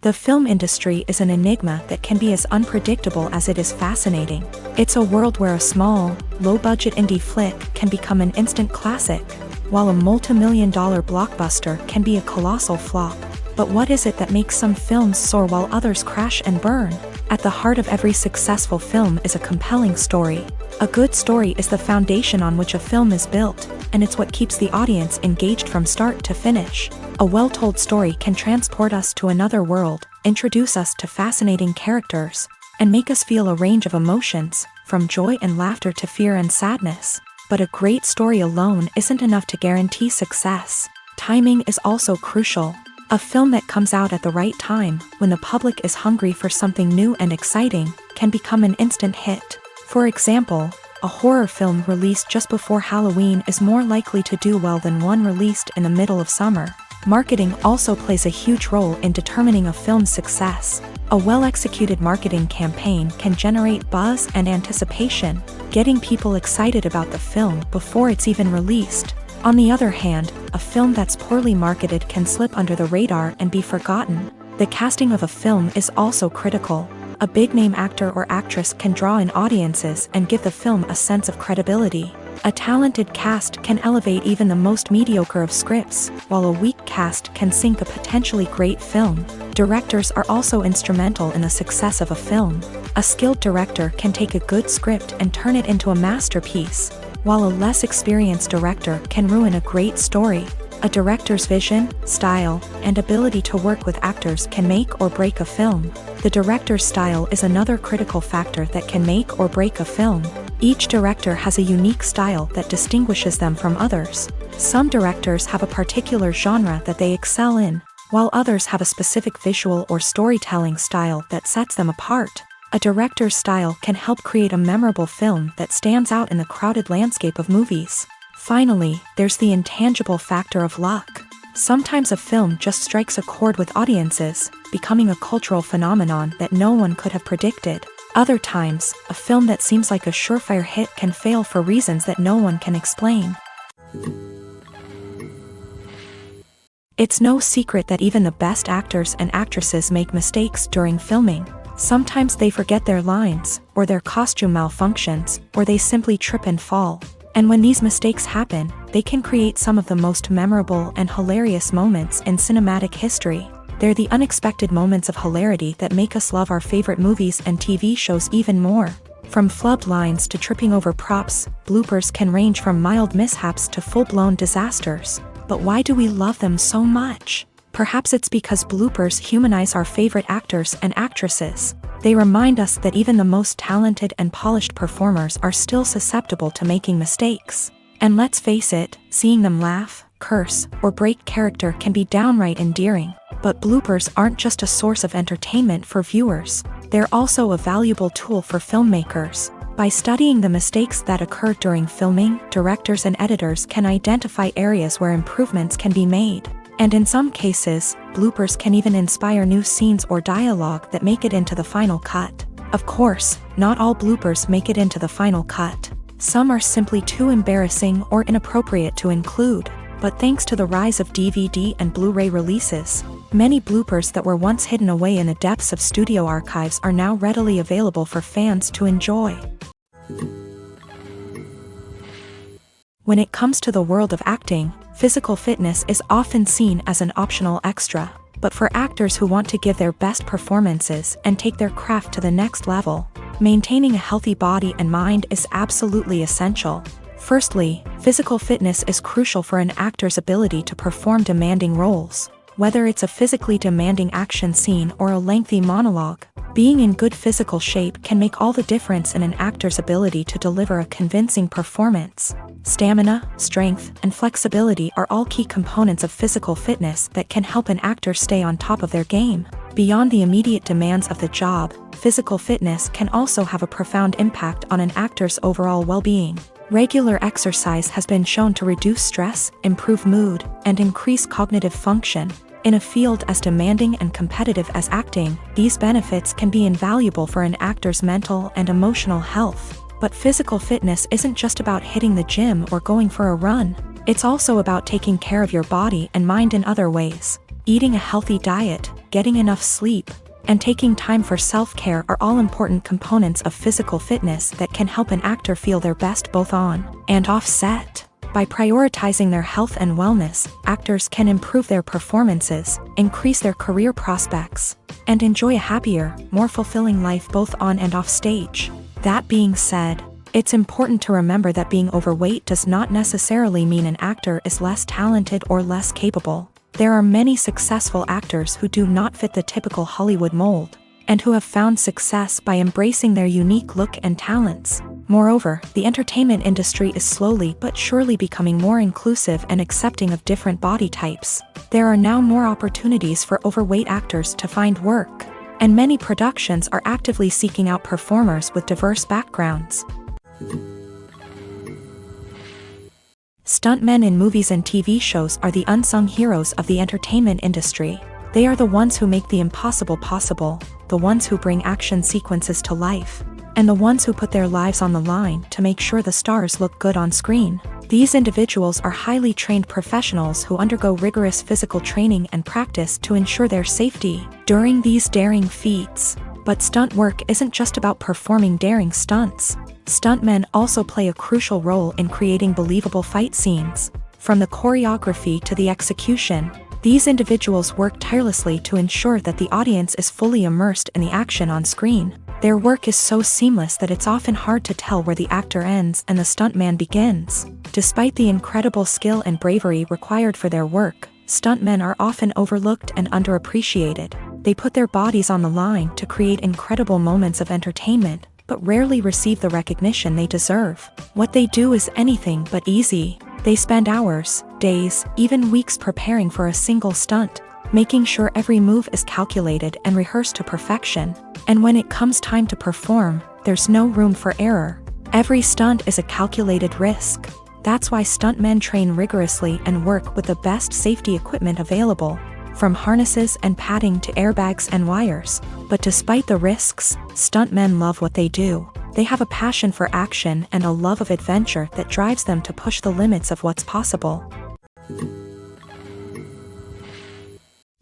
The film industry is an enigma that can be as unpredictable as it is fascinating. It's a world where a small, low-budget indie flick can become an instant classic, while a multi-million-dollar blockbuster can be a colossal flop. But what is it that makes some films soar while others crash and burn? At the heart of every successful film is a compelling story. A good story is the foundation on which a film is built, and it's what keeps the audience engaged from start to finish. A well-told story can transport us to another world, introduce us to fascinating characters, and make us feel a range of emotions, from joy and laughter to fear and sadness. But a great story alone isn't enough to guarantee success. Timing is also crucial. A film that comes out at the right time, when the public is hungry for something new and exciting, can become an instant hit. For example, a horror film released just before Halloween is more likely to do well than one released in the middle of summer. Marketing also plays a huge role in determining a film's success. A well-executed marketing campaign can generate buzz and anticipation, getting people excited about the film before it's even released. On the other hand, a film that's poorly marketed can slip under the radar and be forgotten. The casting of a film is also critical. A big-name actor or actress can draw in audiences and give the film a sense of credibility. A talented cast can elevate even the most mediocre of scripts, while a weak cast can sink a potentially great film. Directors are also instrumental in the success of a film. A skilled director can take a good script and turn it into a masterpiece, while a less experienced director can ruin a great story. A director's vision, style, and ability to work with actors can make or break a film. The director's style is another critical factor that can make or break a film. Each director has a unique style that distinguishes them from others. Some directors have a particular genre that they excel in, while others have a specific visual or storytelling style that sets them apart. A director's style can help create a memorable film that stands out in the crowded landscape of movies. Finally, there's the intangible factor of luck. Sometimes a film just strikes a chord with audiences, becoming a cultural phenomenon that no one could have predicted. Other times, a film that seems like a surefire hit can fail for reasons that no one can explain. It's no secret that even the best actors and actresses make mistakes during filming. Sometimes they forget their lines, or their costume malfunctions, or they simply trip and fall. And when these mistakes happen, they can create some of the most memorable and hilarious moments in cinematic history. They're the unexpected moments of hilarity that make us love our favorite movies and TV shows even more. From flubbed lines to tripping over props, bloopers can range from mild mishaps to full-blown disasters. But why do we love them so much? Perhaps it's because bloopers humanize our favorite actors and actresses. They remind us that even the most talented and polished performers are still susceptible to making mistakes. And let's face it, seeing them laugh, curse, or break character can be downright endearing. But bloopers aren't just a source of entertainment for viewers. They're also a valuable tool for filmmakers. By studying the mistakes that occur during filming, directors and editors can identify areas where improvements can be made. And in some cases, bloopers can even inspire new scenes or dialogue that make it into the final cut. Of course, not all bloopers make it into the final cut. Some are simply too embarrassing or inappropriate to include. But thanks to the rise of DVD and Blu-ray releases, many bloopers that were once hidden away in the depths of studio archives are now readily available for fans to enjoy. When it comes to the world of acting, physical fitness is often seen as an optional extra. But for actors who want to give their best performances and take their craft to the next level, maintaining a healthy body and mind is absolutely essential. Firstly, physical fitness is crucial for an actor's ability to perform demanding roles. Whether it's a physically demanding action scene or a lengthy monologue, being in good physical shape can make all the difference in an actor's ability to deliver a convincing performance. Stamina, strength, and flexibility are all key components of physical fitness that can help an actor stay on top of their game. Beyond the immediate demands of the job, physical fitness can also have a profound impact on an actor's overall well-being. Regular exercise has been shown to reduce stress, improve mood, and increase cognitive function. In a field as demanding and competitive as acting, these benefits can be invaluable for an actor's mental and emotional health. But physical fitness isn't just about hitting the gym or going for a run. It's also about taking care of your body and mind in other ways. Eating a healthy diet, getting enough sleep, and taking time for self-care are all important components of physical fitness that can help an actor feel their best both on and off set. By prioritizing their health and wellness, actors can improve their performances, increase their career prospects, and enjoy a happier, more fulfilling life both on and off stage. That being said, it's important to remember that being overweight does not necessarily mean an actor is less talented or less capable. There are many successful actors who do not fit the typical Hollywood mold, and who have found success by embracing their unique look and talents. Moreover, the entertainment industry is slowly but surely becoming more inclusive and accepting of different body types. There are now more opportunities for overweight actors to find work, and many productions are actively seeking out performers with diverse backgrounds. Stuntmen in movies and TV shows are the unsung heroes of the entertainment industry. They are the ones who make the impossible possible, the ones who bring action sequences to life, and the ones who put their lives on the line to make sure the stars look good on screen. These individuals are highly trained professionals who undergo rigorous physical training and practice to ensure their safety during these daring feats. But stunt work isn't just about performing daring stunts. Stuntmen also play a crucial role in creating believable fight scenes. From the choreography to the execution, these individuals work tirelessly to ensure that the audience is fully immersed in the action on screen. Their work is so seamless that it's often hard to tell where the actor ends and the stuntman begins. Despite the incredible skill and bravery required for their work, stuntmen are often overlooked and underappreciated. They put their bodies on the line to create incredible moments of entertainment, but rarely receive the recognition they deserve. What they do is anything but easy. They spend hours, days, even weeks preparing for a single stunt, making sure every move is calculated and rehearsed to perfection. And when it comes time to perform, there's no room for error. Every stunt is a calculated risk. That's why stuntmen train rigorously and work with the best safety equipment available, from harnesses and padding to airbags and wires. But despite the risks, stuntmen love what they do. They have a passion for action and a love of adventure that drives them to push the limits of what's possible.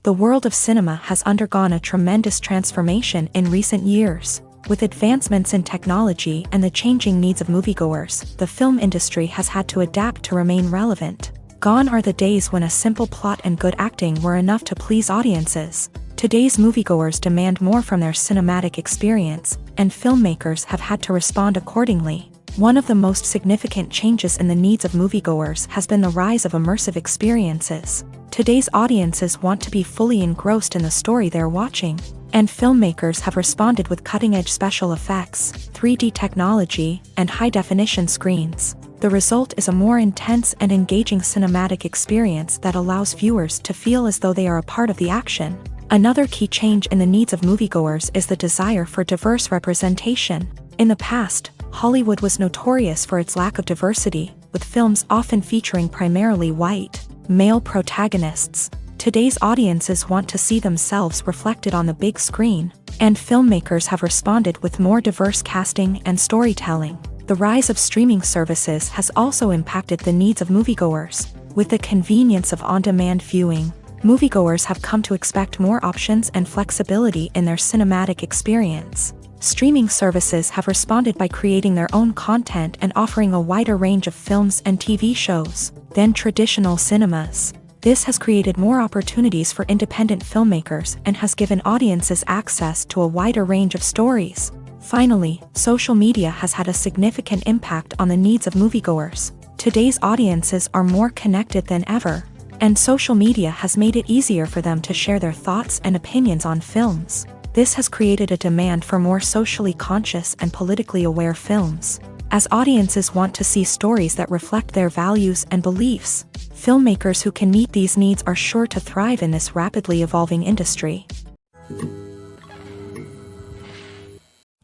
The world of cinema has undergone a tremendous transformation in recent years. With advancements in technology and the changing needs of moviegoers, the film industry has had to adapt to remain relevant. Gone are the days when a simple plot and good acting were enough to please audiences. Today's moviegoers demand more from their cinematic experience, and filmmakers have had to respond accordingly. One of the most significant changes in the needs of moviegoers has been the rise of immersive experiences. Today's audiences want to be fully engrossed in the story they're watching, and filmmakers have responded with cutting-edge special effects, 3D technology, and high-definition screens. The result is a more intense and engaging cinematic experience that allows viewers to feel as though they are a part of the action. Another key change in the needs of moviegoers is the desire for diverse representation. In the past, Hollywood was notorious for its lack of diversity, with films often featuring primarily white, male protagonists. Today's audiences want to see themselves reflected on the big screen, and filmmakers have responded with more diverse casting and storytelling. The rise of streaming services has also impacted the needs of moviegoers. With the convenience of on-demand viewing, moviegoers have come to expect more options and flexibility in their cinematic experience. Streaming services have responded by creating their own content and offering a wider range of films and TV shows than traditional cinemas. This has created more opportunities for independent filmmakers and has given audiences access to a wider range of stories. Finally, social media has had a significant impact on the needs of moviegoers. Today's audiences are more connected than ever, and social media has made it easier for them to share their thoughts and opinions on films. This has created a demand for more socially conscious and politically aware films. As audiences want to see stories that reflect their values and beliefs, filmmakers who can meet these needs are sure to thrive in this rapidly evolving industry.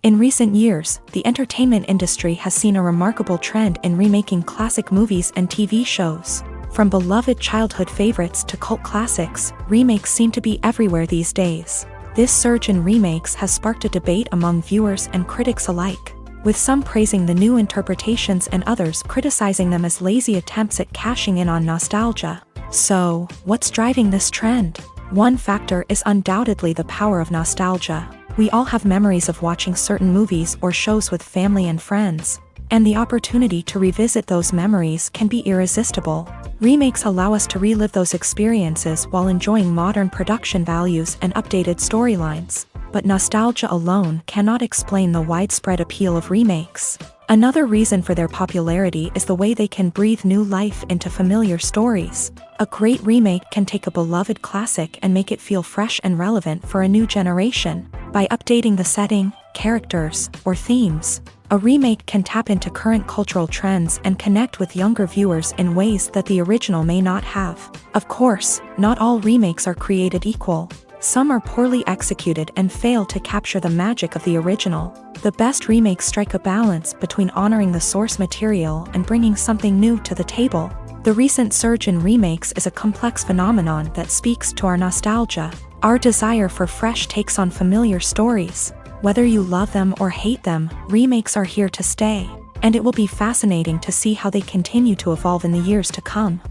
In recent years, the entertainment industry has seen a remarkable trend in remaking classic movies and TV shows. From beloved childhood favorites to cult classics, remakes seem to be everywhere these days. This surge in remakes has sparked a debate among viewers and critics alike, with some praising the new interpretations and others criticizing them as lazy attempts at cashing in on nostalgia. So, what's driving this trend? One factor is undoubtedly the power of nostalgia. We all have memories of watching certain movies or shows with family and friends, and the opportunity to revisit those memories can be irresistible. Remakes allow us to relive those experiences while enjoying modern production values and updated storylines. But nostalgia alone cannot explain the widespread appeal of remakes. Another reason for their popularity is the way they can breathe new life into familiar stories. A great remake can take a beloved classic and make it feel fresh and relevant for a new generation. By updating the setting, characters, or themes, a remake can tap into current cultural trends and connect with younger viewers in ways that the original may not have. Of course, not all remakes are created equal. Some are poorly executed and fail to capture the magic of the original. The best remakes strike a balance between honoring the source material and bringing something new to the table. The recent surge in remakes is a complex phenomenon that speaks to our nostalgia, our desire for fresh takes on familiar stories. Whether you love them or hate them, remakes are here to stay, and it will be fascinating to see how they continue to evolve in the years to come.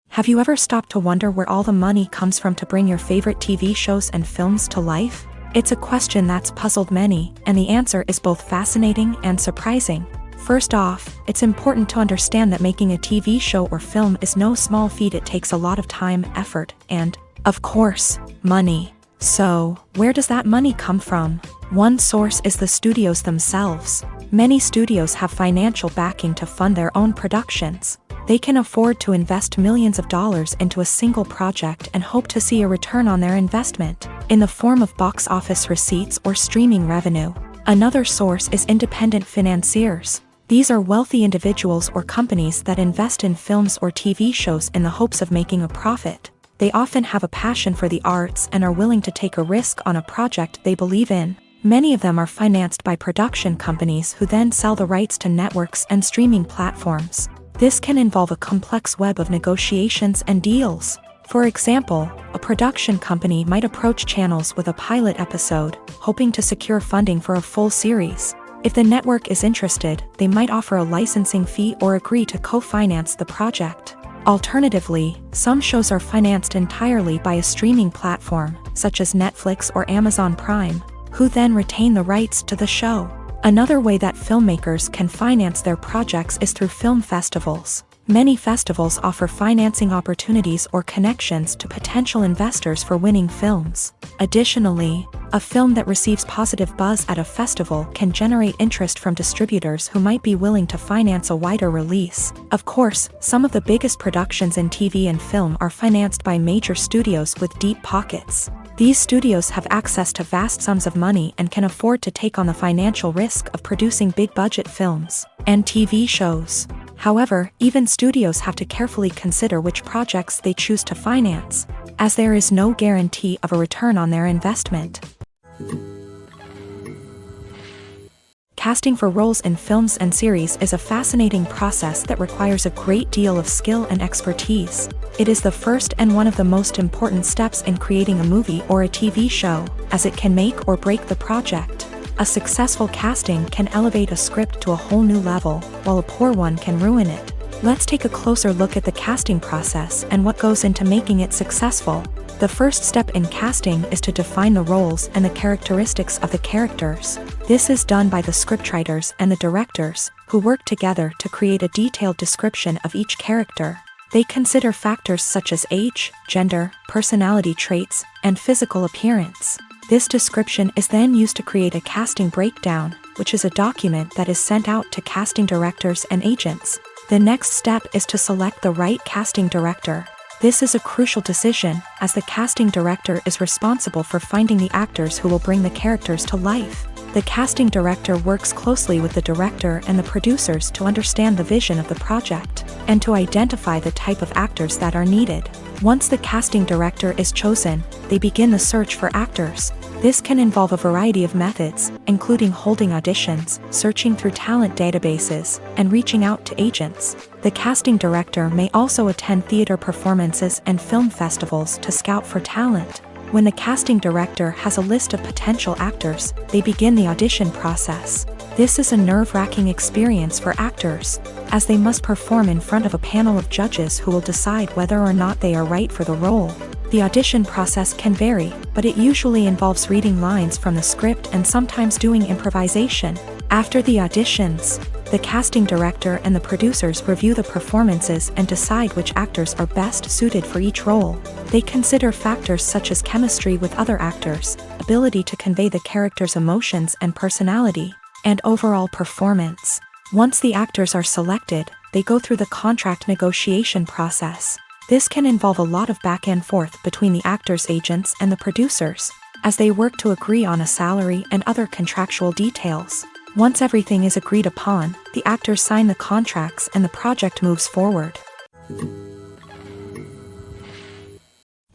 Have you ever stopped to wonder where all the money comes from to bring your favorite TV shows and films to life? It's a question that's puzzled many, and the answer is both fascinating and surprising. First off, it's important to understand that making a TV show or film is no small feat. It takes a lot of time, effort, and, of course, money. So, where does that money come from? One source is the studios themselves. Many studios have financial backing to fund their own productions. They can afford to invest millions of dollars into a single project and hope to see a return on their investment, in the form of box office receipts or streaming revenue. Another source is independent financiers. These are wealthy individuals or companies that invest in films or TV shows in the hopes of making a profit. They often have a passion for the arts and are willing to take a risk on a project they believe in. Many of them are financed by production companies who then sell the rights to networks and streaming platforms. This can involve a complex web of negotiations and deals. For example, a production company might approach channels with a pilot episode, hoping to secure funding for a full series. If the network is interested, they might offer a licensing fee or agree to co-finance the project. Alternatively, some shows are financed entirely by a streaming platform, such as Netflix or Amazon Prime, who then retain the rights to the show. Another way that filmmakers can finance their projects is through film festivals. Many festivals offer financing opportunities or connections to potential investors for winning films. Additionally, a film that receives positive buzz at a festival can generate interest from distributors who might be willing to finance a wider release. Of course, some of the biggest productions in TV and film are financed by major studios with deep pockets. These studios have access to vast sums of money and can afford to take on the financial risk of producing big-budget films and TV shows. However, even studios have to carefully consider which projects they choose to finance, as there is no guarantee of a return on their investment. Casting for roles in films and series is a fascinating process that requires a great deal of skill and expertise. It is the first and one of the most important steps in creating a movie or a TV show, as it can make or break the project. A successful casting can elevate a script to a whole new level, while a poor one can ruin it. Let's take a closer look at the casting process and what goes into making it successful. The first step in casting is to define the roles and the characteristics of the characters. This is done by the scriptwriters and the directors, who work together to create a detailed description of each character. They consider factors such as age, gender, personality traits, and physical appearance. This description is then used to create a casting breakdown, which is a document that is sent out to casting directors and agents. The next step is to select the right casting director. This is a crucial decision, as the casting director is responsible for finding the actors who will bring the characters to life. The casting director works closely with the director and the producers to understand the vision of the project, and to identify the type of actors that are needed. Once the casting director is chosen, they begin the search for actors. This can involve a variety of methods, including holding auditions, searching through talent databases, and reaching out to agents. The casting director may also attend theater performances and film festivals to scout for talent. When the casting director has a list of potential actors, they begin the audition process. This is a nerve-wracking experience for actors, as they must perform in front of a panel of judges who will decide whether or not they are right for the role. The audition process can vary, but it usually involves reading lines from the script and sometimes doing improvisation. After the auditions, the casting director and the producers review the performances and decide which actors are best suited for each role. They consider factors such as chemistry with other actors, ability to convey the character's emotions and personality, and overall performance. Once the actors are selected, they go through the contract negotiation process. This can involve a lot of back and forth between the actors' agents and the producers, as they work to agree on a salary and other contractual details. Once everything is agreed upon, the actors sign the contracts and the project moves forward.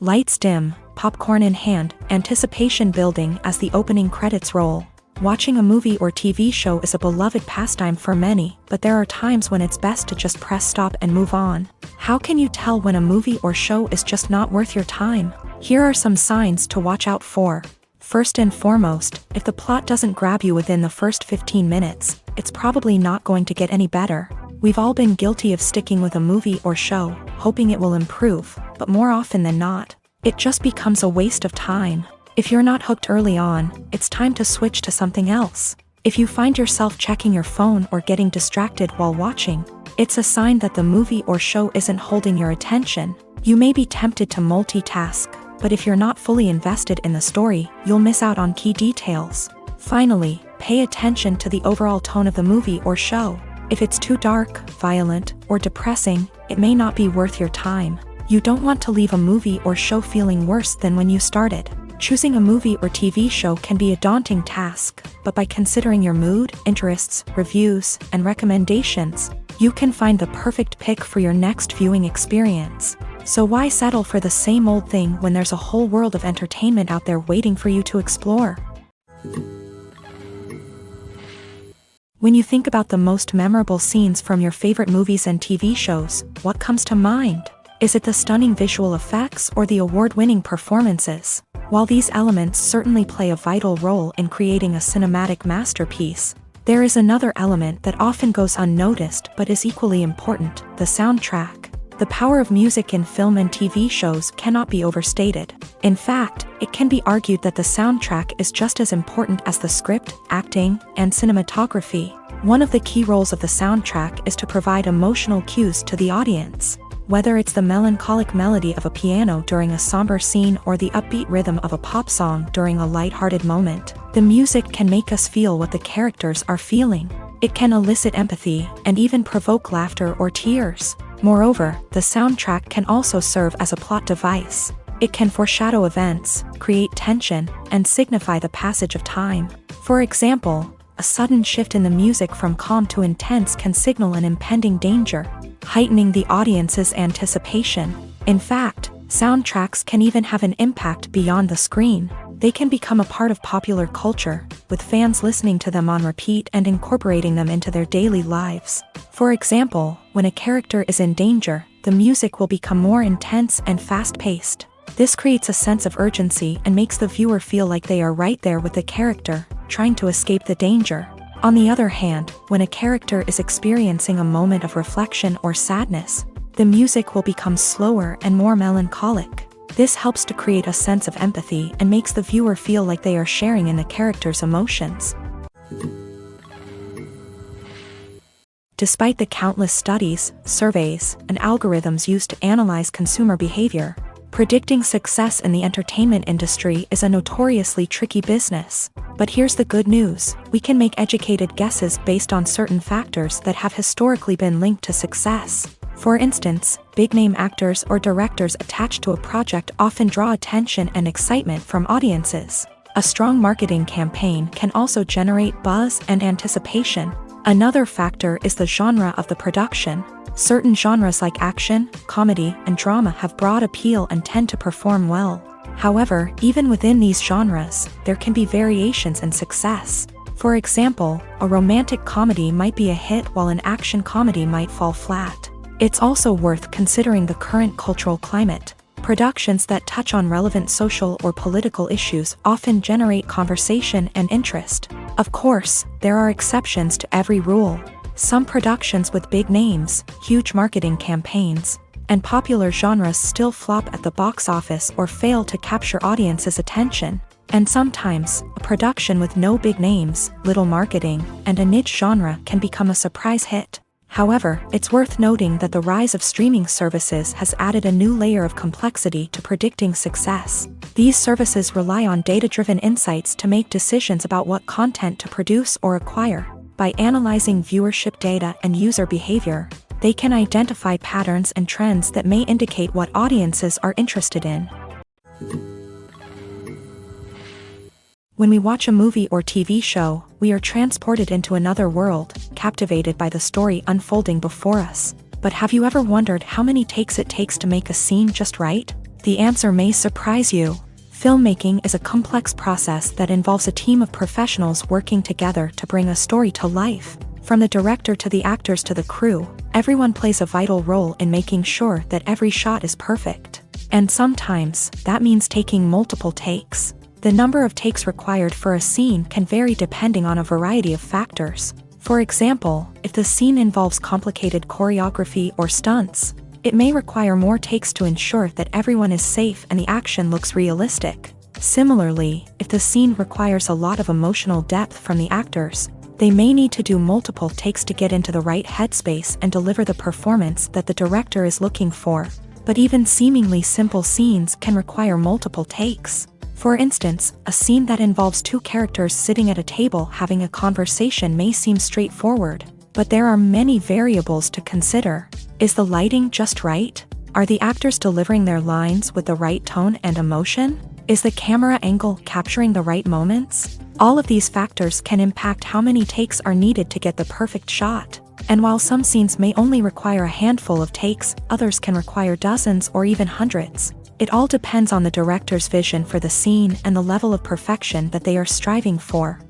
Lights dim, popcorn in hand, anticipation building as the opening credits roll. Watching a movie or TV show is a beloved pastime for many, but there are times when it's best to just press stop and move on. How can you tell when a movie or show is just not worth your time? Here are some signs to watch out for. First and foremost, if the plot doesn't grab you within the first 15 minutes, it's probably not going to get any better. We've all been guilty of sticking with a movie or show, hoping it will improve, but more often than not, it just becomes a waste of time. If you're not hooked early on, it's time to switch to something else. If you find yourself checking your phone or getting distracted while watching, it's a sign that the movie or show isn't holding your attention. You may be tempted to multitask, but if you're not fully invested in the story, you'll miss out on key details. Finally, pay attention to the overall tone of the movie or show. If it's too dark, violent, or depressing, it may not be worth your time. You don't want to leave a movie or show feeling worse than when you started. Choosing a movie or TV show can be a daunting task, but by considering your mood, interests, reviews, and recommendations, you can find the perfect pick for your next viewing experience. So why settle for the same old thing when there's a whole world of entertainment out there waiting for you to explore? When you think about the most memorable scenes from your favorite movies and TV shows, what comes to mind? Is it the stunning visual effects or the award-winning performances? While these elements certainly play a vital role in creating a cinematic masterpiece, there is another element that often goes unnoticed but is equally important: the soundtrack. The power of music in film and TV shows cannot be overstated. In fact, it can be argued that the soundtrack is just as important as the script, acting, and cinematography. One of the key roles of the soundtrack is to provide emotional cues to the audience. Whether it's the melancholic melody of a piano during a somber scene or the upbeat rhythm of a pop song during a lighthearted moment, the music can make us feel what the characters are feeling. It can elicit empathy and even provoke laughter or tears. Moreover, the soundtrack can also serve as a plot device. It can foreshadow events, create tension, and signify the passage of time. For example, a sudden shift in the music from calm to intense can signal an impending danger, heightening the audience's anticipation. In fact, soundtracks can even have an impact beyond the screen. They can become a part of popular culture, with fans listening to them on repeat and incorporating them into their daily lives. For example, when a character is in danger, the music will become more intense and fast-paced. This creates a sense of urgency and makes the viewer feel like they are right there with the character, trying to escape the danger. On the other hand, when a character is experiencing a moment of reflection or sadness, the music will become slower and more melancholic. This helps to create a sense of empathy and makes the viewer feel like they are sharing in the character's emotions. Despite the countless studies, surveys, and algorithms used to analyze consumer behavior, predicting success in the entertainment industry is a notoriously tricky business. But here's the good news: we can make educated guesses based on certain factors that have historically been linked to success. For instance, big-name actors or directors attached to a project often draw attention and excitement from audiences. A strong marketing campaign can also generate buzz and anticipation. Another factor is the genre of the production. Certain genres like action, comedy, and drama have broad appeal and tend to perform well. However, even within these genres, there can be variations in success. For example, a romantic comedy might be a hit while an action comedy might fall flat. It's also worth considering the current cultural climate. Productions that touch on relevant social or political issues often generate conversation and interest. Of course, there are exceptions to every rule. Some productions with big names, huge marketing campaigns, and popular genres still flop at the box office or fail to capture audiences' attention. And sometimes, a production with no big names, little marketing, and a niche genre can become a surprise hit. However, it's worth noting that the rise of streaming services has added a new layer of complexity to predicting success. These services rely on data-driven insights to make decisions about what content to produce or acquire. By analyzing viewership data and user behavior, they can identify patterns and trends that may indicate what audiences are interested in. When we watch a movie or TV show, we are transported into another world, captivated by the story unfolding before us. But have you ever wondered how many takes it takes to make a scene just right? The answer may surprise you. Filmmaking is a complex process that involves a team of professionals working together to bring a story to life. From the director to the actors to the crew, everyone plays a vital role in making sure that every shot is perfect. And sometimes, that means taking multiple takes. The number of takes required for a scene can vary depending on a variety of factors. For example, if the scene involves complicated choreography or stunts, it may require more takes to ensure that everyone is safe and the action looks realistic. Similarly, if the scene requires a lot of emotional depth from the actors, they may need to do multiple takes to get into the right headspace and deliver the performance that the director is looking for. But even seemingly simple scenes can require multiple takes. For instance, a scene that involves two characters sitting at a table having a conversation may seem straightforward, but there are many variables to consider. Is the lighting just right? Are the actors delivering their lines with the right tone and emotion? Is the camera angle capturing the right moments? All of these factors can impact how many takes are needed to get the perfect shot. And while some scenes may only require a handful of takes, others can require dozens or even hundreds. It all depends on the director's vision for the scene and the level of perfection that they are striving for.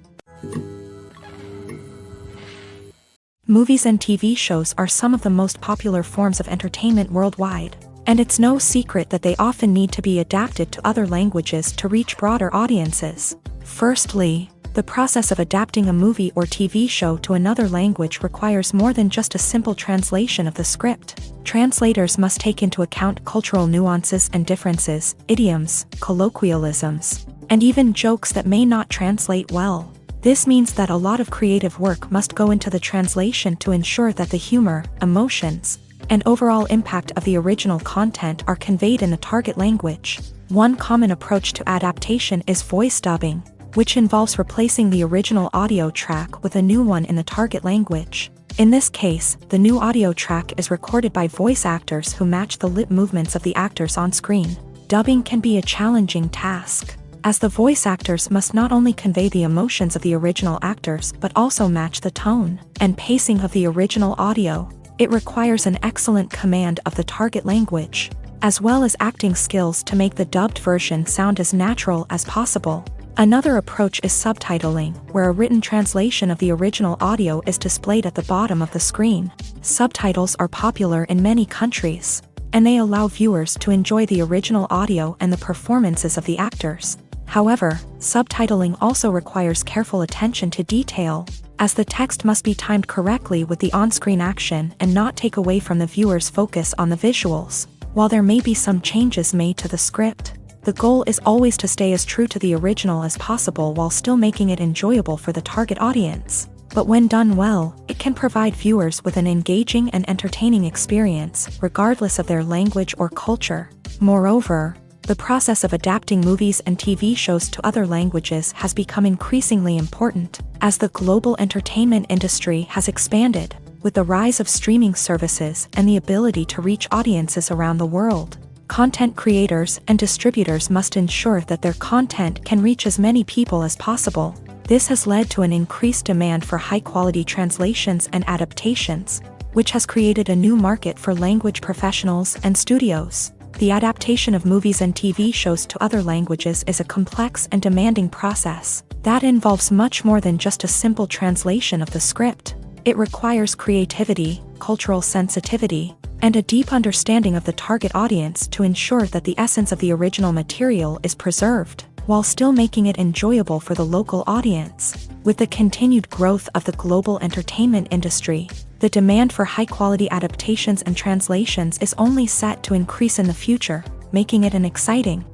Movies and TV shows are some of the most popular forms of entertainment worldwide, and it's no secret that they often need to be adapted to other languages to reach broader audiences. Firstly, the process of adapting a movie or TV show to another language requires more than just a simple translation of the script. Translators must take into account cultural nuances and differences, idioms, colloquialisms, and even jokes that may not translate well. This means that a lot of creative work must go into the translation to ensure that the humor, emotions, and overall impact of the original content are conveyed in the target language. One common approach to adaptation is voice dubbing, which involves replacing the original audio track with a new one in the target language. In this case, the new audio track is recorded by voice actors who match the lip movements of the actors on screen. Dubbing can be a challenging task, as the voice actors must not only convey the emotions of the original actors but also match the tone and pacing of the original audio. It requires an excellent command of the target language. as well as acting skills to make the dubbed version sound as natural as possible. Another approach is subtitling, where a written translation of the original audio is displayed at the bottom of the screen. Subtitles are popular in many countries, and they allow viewers to enjoy the original audio and the performances of the actors. However, subtitling also requires careful attention to detail, as the text must be timed correctly with the on-screen action and not take away from the viewer's focus on the visuals. While there may be some changes made to the script, the goal is always to stay as true to the original as possible while still making it enjoyable for the target audience. But when done well, it can provide viewers with an engaging and entertaining experience, regardless of their language or culture. Moreover, the process of adapting movies and TV shows to other languages has become increasingly important, as the global entertainment industry has expanded, with the rise of streaming services and the ability to reach audiences around the world. Content creators and distributors must ensure that their content can reach as many people as possible. This has led to an increased demand for high-quality translations and adaptations, which has created a new market for language professionals and studios. The adaptation of movies and TV shows to other languages is a complex and demanding process that involves much more than just a simple translation of the script. It requires creativity, cultural sensitivity, and a deep understanding of the target audience to ensure that the essence of the original material is preserved, while still making it enjoyable for the local audience. With the continued growth of the global entertainment industry, the demand for high-quality adaptations and translations is only set to increase in the future, making it an exciting.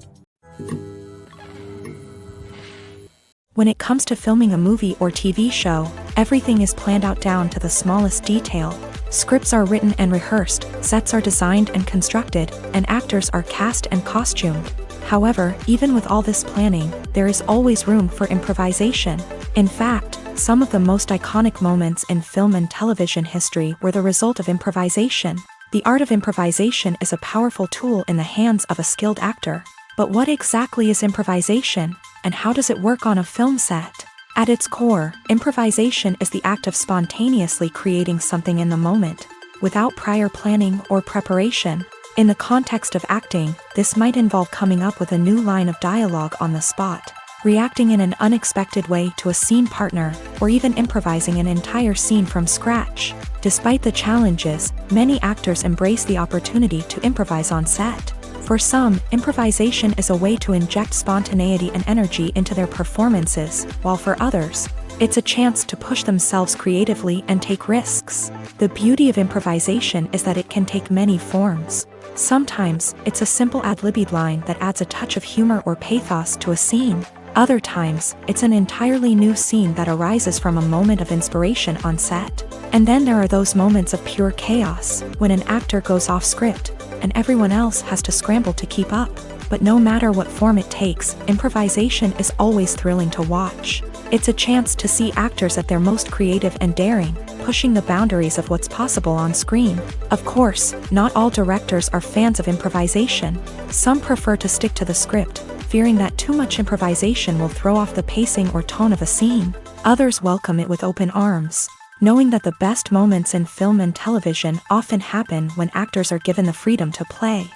When it comes to filming a movie or TV show, everything is planned out down to the smallest detail. Scripts are written and rehearsed, sets are designed and constructed, and actors are cast and costumed. However, even with all this planning, there is always room for improvisation. In fact, some of the most iconic moments in film and television history were the result of improvisation. The art of improvisation is a powerful tool in the hands of a skilled actor. But what exactly is improvisation, and how does it work on a film set? At its core, improvisation is the act of spontaneously creating something in the moment, without prior planning or preparation. In the context of acting, this might involve coming up with a new line of dialogue on the spot, reacting in an unexpected way to a scene partner, or even improvising an entire scene from scratch. Despite the challenges, many actors embrace the opportunity to improvise on set. For some, improvisation is a way to inject spontaneity and energy into their performances, while for others, it's a chance to push themselves creatively and take risks. The beauty of improvisation is that it can take many forms. Sometimes, it's a simple ad-libbed line that adds a touch of humor or pathos to a scene. Other times, it's an entirely new scene that arises from a moment of inspiration on set. And then there are those moments of pure chaos, when an actor goes off script, and everyone else has to scramble to keep up. But no matter what form it takes, improvisation is always thrilling to watch. It's a chance to see actors at their most creative and daring, pushing the boundaries of what's possible on screen. Of course, not all directors are fans of improvisation. Some prefer to stick to the script, fearing that too much improvisation will throw off the pacing or tone of a scene. Others welcome it with open arms, knowing that the best moments in film and television often happen when actors are given the freedom to play.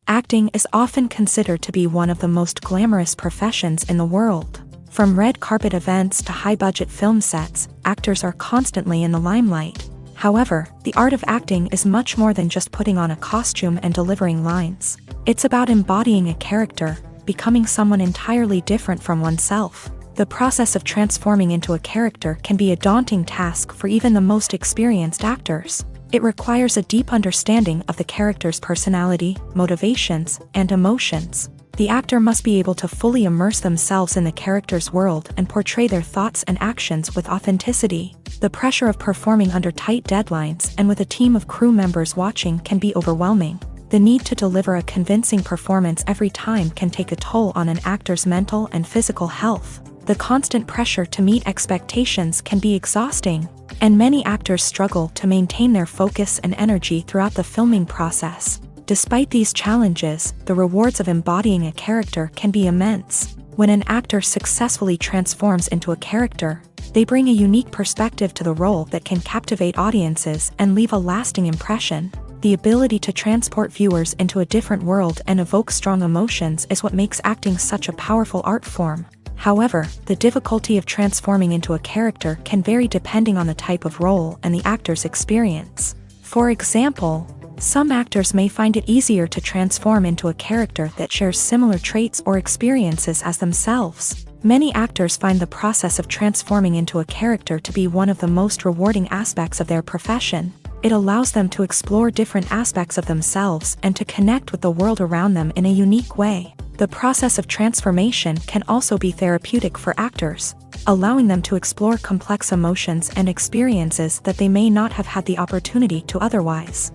Acting is often considered to be one of the most glamorous professions in the world. From red carpet events to high-budget film sets, actors are constantly in the limelight. However, the art of acting is much more than just putting on a costume and delivering lines. It's about embodying a character, becoming someone entirely different from oneself. The process of transforming into a character can be a daunting task for even the most experienced actors. It requires a deep understanding of the character's personality, motivations, and emotions. The actor must be able to fully immerse themselves in the character's world and portray their thoughts and actions with authenticity. The pressure of performing under tight deadlines and with a team of crew members watching can be overwhelming. The need to deliver a convincing performance every time can take a toll on an actor's mental and physical health. The constant pressure to meet expectations can be exhausting, and many actors struggle to maintain their focus and energy throughout the filming process. Despite these challenges, the rewards of embodying a character can be immense. When an actor successfully transforms into a character, They bring a unique perspective to the role that can captivate audiences and leave a lasting impression. The ability to transport viewers into a different world and evoke strong emotions is what makes acting such a powerful art form. However, the difficulty of transforming into a character can vary depending on the type of role and the actor's experience. For example, some actors may find it easier to transform into a character that shares similar traits or experiences as themselves. Many actors find the process of transforming into a character to be one of the most rewarding aspects of their profession. It allows them to explore different aspects of themselves and to connect with the world around them in a unique way. The process of transformation can also be therapeutic for actors, allowing them to explore complex emotions and experiences that they may not have had the opportunity to otherwise.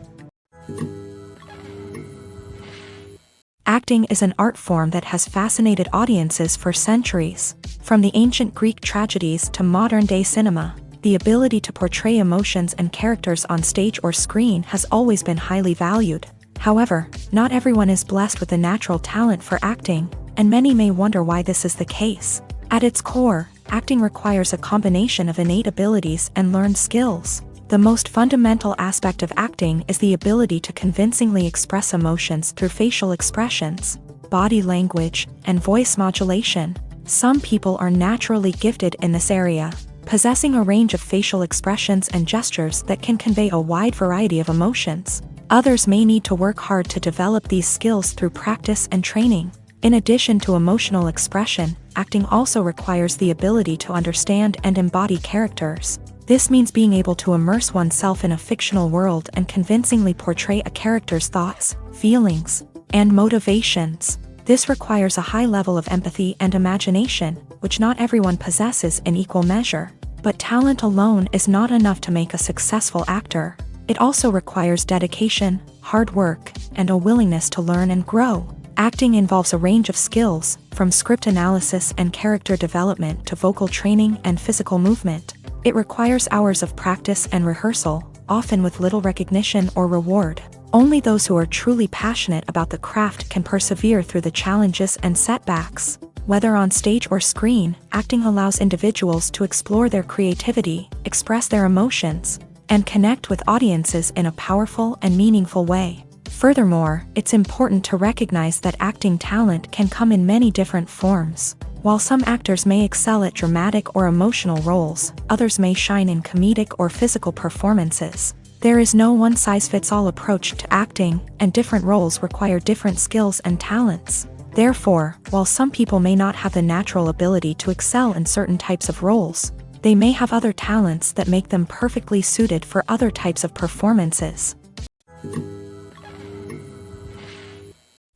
Acting is an art form that has fascinated audiences for centuries. From the ancient Greek tragedies to modern-day cinema, the ability to portray emotions and characters on stage or screen has always been highly valued. However, not everyone is blessed with the natural talent for acting, and many may wonder why this is the case. At its core, acting requires a combination of innate abilities and learned skills. The most fundamental aspect of acting is the ability to convincingly express emotions through facial expressions, body language, and voice modulation. Some people are naturally gifted in this area, possessing a range of facial expressions and gestures that can convey a wide variety of emotions. Others may need to work hard to develop these skills through practice and training. In addition to emotional expression, acting also requires the ability to understand and embody characters. This means being able to immerse oneself in a fictional world and convincingly portray a character's thoughts, feelings, and motivations. This requires a high level of empathy and imagination, which not everyone possesses in equal measure. But talent alone is not enough to make a successful actor. It also requires dedication, hard work, and a willingness to learn and grow. Acting involves a range of skills, from script analysis and character development to vocal training and physical movement. It requires hours of practice and rehearsal, often with little recognition or reward. Only those who are truly passionate about the craft can persevere through the challenges and setbacks. Whether on stage or screen, acting allows individuals to explore their creativity, express their emotions, and connect with audiences in a powerful and meaningful way. Furthermore, it's important to recognize that acting talent can come in many different forms. While some actors may excel at dramatic or emotional roles, others may shine in comedic or physical performances. There is no one-size-fits-all approach to acting, and different roles require different skills and talents. Therefore, while some people may not have the natural ability to excel in certain types of roles, they may have other talents that make them perfectly suited for other types of performances.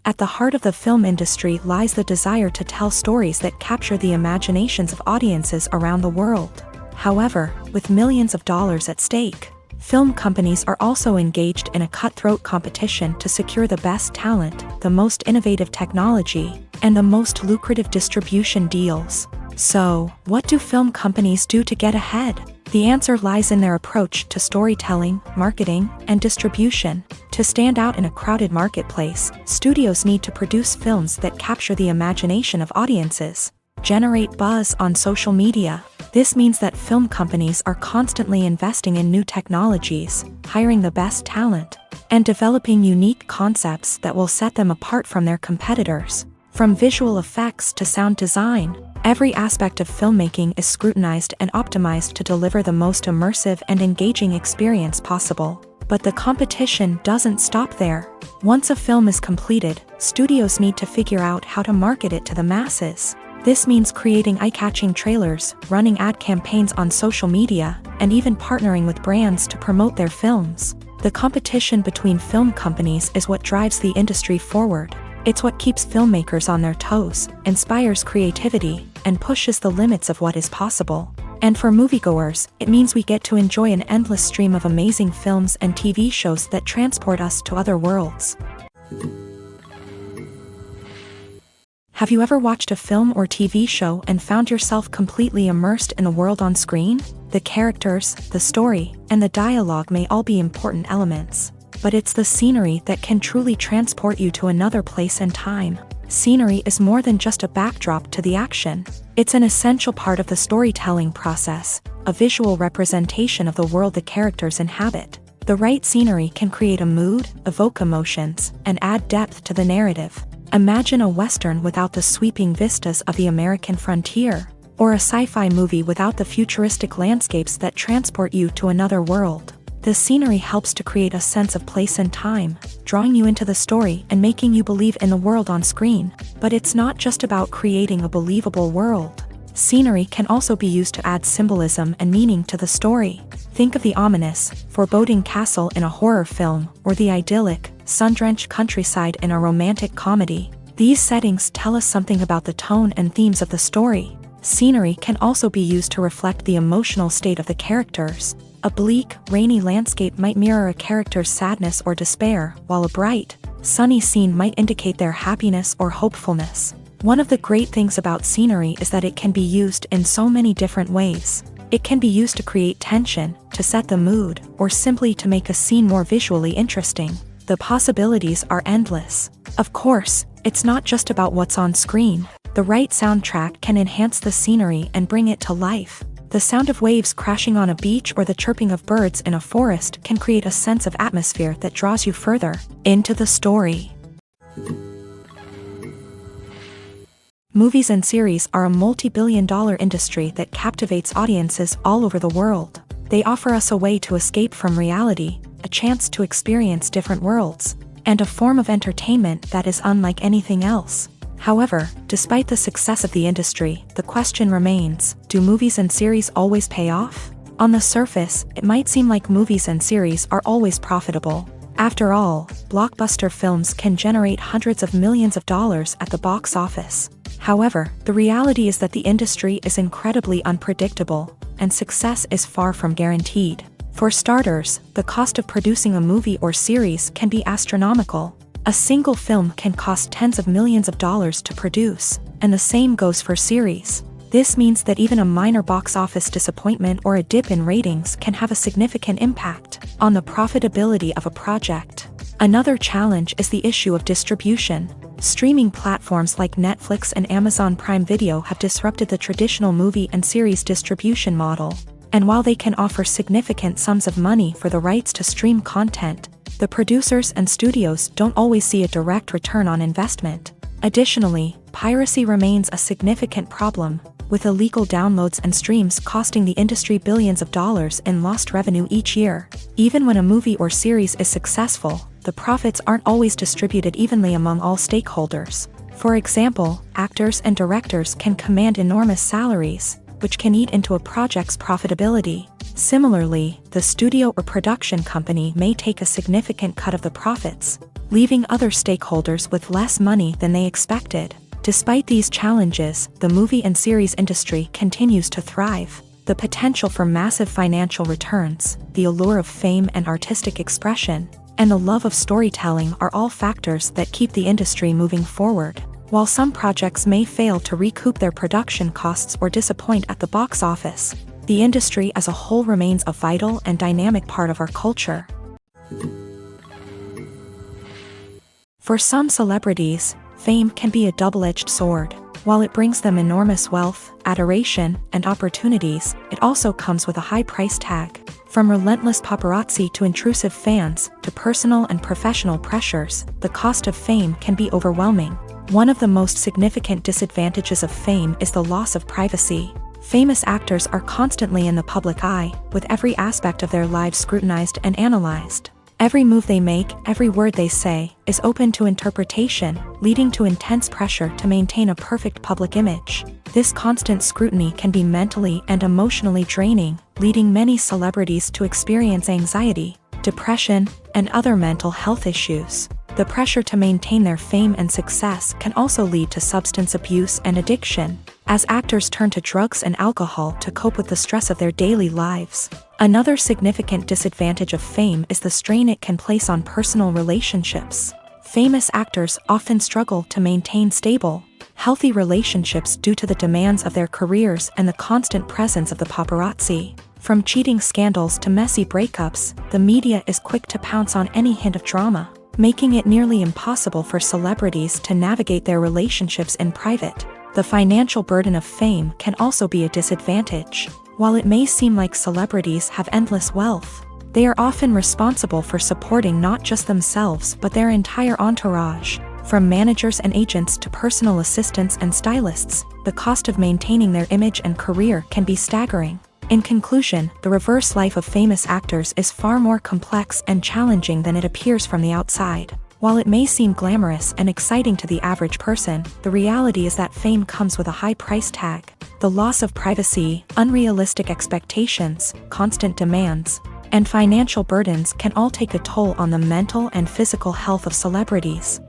At the heart of the film industry lies the desire to tell stories that capture the imaginations of audiences around the world. However, with millions of dollars at stake, film companies are also engaged in a cutthroat competition to secure the best talent, the most innovative technology, and the most lucrative distribution deals. So, what do film companies do to get ahead? The answer lies in their approach to storytelling, marketing, and distribution. To stand out in a crowded marketplace, studios need to produce films that capture the imagination of audiences, generate buzz on social media. This means that film companies are constantly investing in new technologies, hiring the best talent, and developing unique concepts that will set them apart from their competitors. From visual effects to sound design, every aspect of filmmaking is scrutinized and optimized to deliver the most immersive and engaging experience possible. But the competition doesn't stop there. Once a film is completed, studios need to figure out how to market it to the masses. This means creating eye-catching trailers, running ad campaigns on social media, and even partnering with brands to promote their films. The competition between film companies is what drives the industry forward. It's what keeps filmmakers on their toes, inspires creativity, and pushes the limits of what is possible. And for moviegoers, it means we get to enjoy an endless stream of amazing films and TV shows that transport us to other worlds. Have you ever watched a film or TV show and found yourself completely immersed in the world on screen? The characters, the story, and the dialogue may all be important elements, but it's the scenery that can truly transport you to another place and time. Scenery is more than just a backdrop to the action. It's an essential part of the storytelling process, a visual representation of the world the characters inhabit. The right scenery can create a mood, evoke emotions, and add depth to the narrative. Imagine a Western without the sweeping vistas of the American frontier, or a sci-fi movie without the futuristic landscapes that transport you to another world. The scenery helps to create a sense of place and time, drawing you into the story and making you believe in the world on screen. But it's not just about creating a believable world. Scenery can also be used to add symbolism and meaning to the story. Think of the ominous, foreboding castle in a horror film, or the idyllic, sun-drenched countryside in a romantic comedy. These settings tell us something about the tone and themes of the story. Scenery can also be used to reflect the emotional state of the characters. A bleak, rainy landscape might mirror a character's sadness or despair, while a bright, sunny scene might indicate their happiness or hopefulness. One of the great things about scenery is that it can be used in so many different ways. It can be used to create tension, to set the mood, or simply to make a scene more visually interesting. The possibilities are endless. Of course, it's not just about what's on screen. The right soundtrack can enhance the scenery and bring it to life. The sound of waves crashing on a beach or the chirping of birds in a forest can create a sense of atmosphere that draws you further into the story. Movies and series are a multi-billion-dollar industry that captivates audiences all over the world. They offer us a way to escape from reality, a chance to experience different worlds, and a form of entertainment that is unlike anything else. However, despite the success of the industry, the question remains, do movies and series always pay off? On the surface, it might seem like movies and series are always profitable. After all, blockbuster films can generate hundreds of millions of dollars at the box office. However, the reality is that the industry is incredibly unpredictable, and success is far from guaranteed. For starters, the cost of producing a movie or series can be astronomical. A single film can cost tens of millions of dollars to produce, and the same goes for series. This means that even a minor box office disappointment or a dip in ratings can have a significant impact on the profitability of a project. Another challenge is the issue of distribution. Streaming platforms like Netflix and Amazon Prime Video have disrupted the traditional movie and series distribution model. And while they can offer significant sums of money for the rights to stream content, the producers and studios don't always see a direct return on investment. Additionally, piracy remains a significant problem, with illegal downloads and streams costing the industry billions of dollars in lost revenue each year. Even when a movie or series is successful, the profits aren't always distributed evenly among all stakeholders. For example, actors and directors can command enormous salaries, which can eat into a project's profitability. Similarly, the studio or production company may take a significant cut of the profits, leaving other stakeholders with less money than they expected. Despite these challenges, the movie and series industry continues to thrive. The potential for massive financial returns, the allure of fame and artistic expression, and the love of storytelling are all factors that keep the industry moving forward. While some projects may fail to recoup their production costs or disappoint at the box office, the industry as a whole remains a vital and dynamic part of our culture. For some celebrities, fame can be a double-edged sword. While it brings them enormous wealth, adoration, and opportunities, it also comes with a high price tag. From relentless paparazzi to intrusive fans, to personal and professional pressures, the cost of fame can be overwhelming. One of the most significant disadvantages of fame is the loss of privacy. Famous actors are constantly in the public eye, with every aspect of their lives scrutinized and analyzed. Every move they make, every word they say, is open to interpretation, leading to intense pressure to maintain a perfect public image. This constant scrutiny can be mentally and emotionally draining, leading many celebrities to experience anxiety, depression, and other mental health issues. The pressure to maintain their fame and success can also lead to substance abuse and addiction, as actors turn to drugs and alcohol to cope with the stress of their daily lives. Another significant disadvantage of fame is the strain it can place on personal relationships. Famous actors often struggle to maintain stable, healthy relationships due to the demands of their careers and the constant presence of the paparazzi. From cheating scandals to messy breakups, the media is quick to pounce on any hint of drama. making it nearly impossible for celebrities to navigate their relationships in private. The financial burden of fame can also be a disadvantage. While it may seem like celebrities have endless wealth, they are often responsible for supporting not just themselves but their entire entourage. From managers and agents to personal assistants and stylists, the cost of maintaining their image and career can be staggering. In conclusion, the reverse life of famous actors is far more complex and challenging than it appears from the outside. While it may seem glamorous and exciting to the average person, the reality is that fame comes with a high price tag. The loss of privacy, unrealistic expectations, constant demands, and financial burdens can all take a toll on the mental and physical health of celebrities.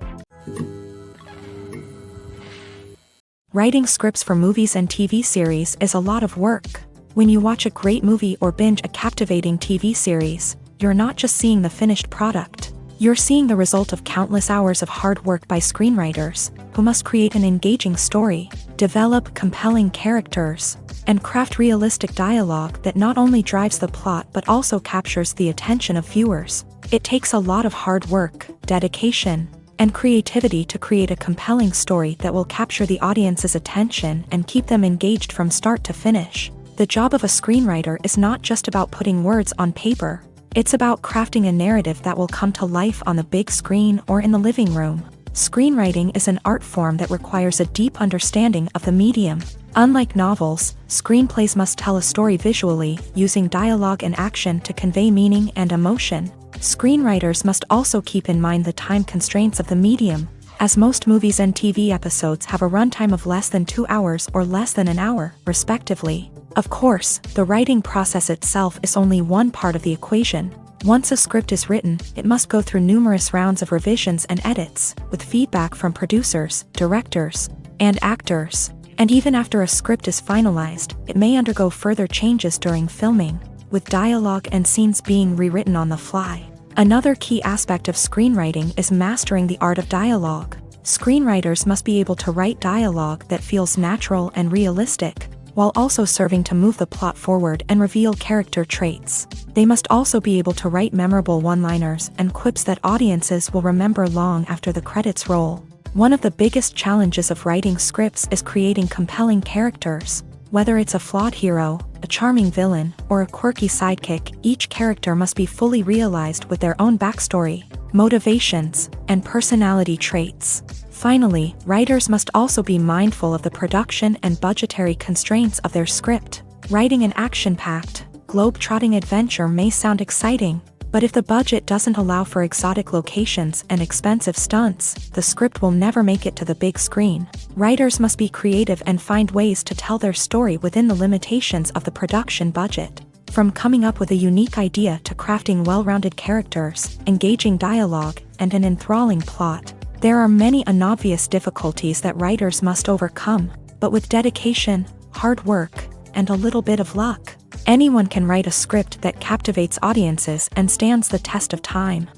Writing scripts for movies and TV series is a lot of work. When you watch a great movie or binge a captivating TV series, you're not just seeing the finished product. You're seeing the result of countless hours of hard work by screenwriters, who must create an engaging story, develop compelling characters, and craft realistic dialogue that not only drives the plot but also captures the attention of viewers. It takes a lot of hard work, dedication, and creativity to create a compelling story that will capture the audience's attention and keep them engaged from start to finish. The job of a screenwriter is not just about putting words on paper. It's about crafting a narrative that will come to life on the big screen or in the living room. Screenwriting is an art form that requires a deep understanding of the medium. Unlike novels, screenplays must tell a story visually, using dialogue and action to convey meaning and emotion. Screenwriters must also keep in mind the time constraints of the medium, as most movies and TV episodes have a runtime of less than 2 hours or less than an hour, respectively. Of course, the writing process itself is only one part of the equation. Once a script is written, it must go through numerous rounds of revisions and edits, with feedback from producers, directors, and actors. And even after a script is finalized, it may undergo further changes during filming, with dialogue and scenes being rewritten on the fly. Another key aspect of screenwriting is mastering the art of dialogue. Screenwriters must be able to write dialogue that feels natural and realistic, while also serving to move the plot forward and reveal character traits. They must also be able to write memorable one-liners and quips that audiences will remember long after the credits roll. One of the biggest challenges of writing scripts is creating compelling characters. Whether it's a flawed hero, a charming villain, or a quirky sidekick, each character must be fully realized with their own backstory, motivations, and personality traits. Finally, writers must also be mindful of the production and budgetary constraints of their script. Writing an action-packed, globe-trotting adventure may sound exciting, but if the budget doesn't allow for exotic locations and expensive stunts, the script will never make it to the big screen. Writers must be creative and find ways to tell their story within the limitations of the production budget. From coming up with a unique idea to crafting well-rounded characters, engaging dialogue, and an enthralling plot, there are many unobvious difficulties that writers must overcome, but with dedication, hard work, and a little bit of luck, anyone can write a script that captivates audiences and stands the test of time.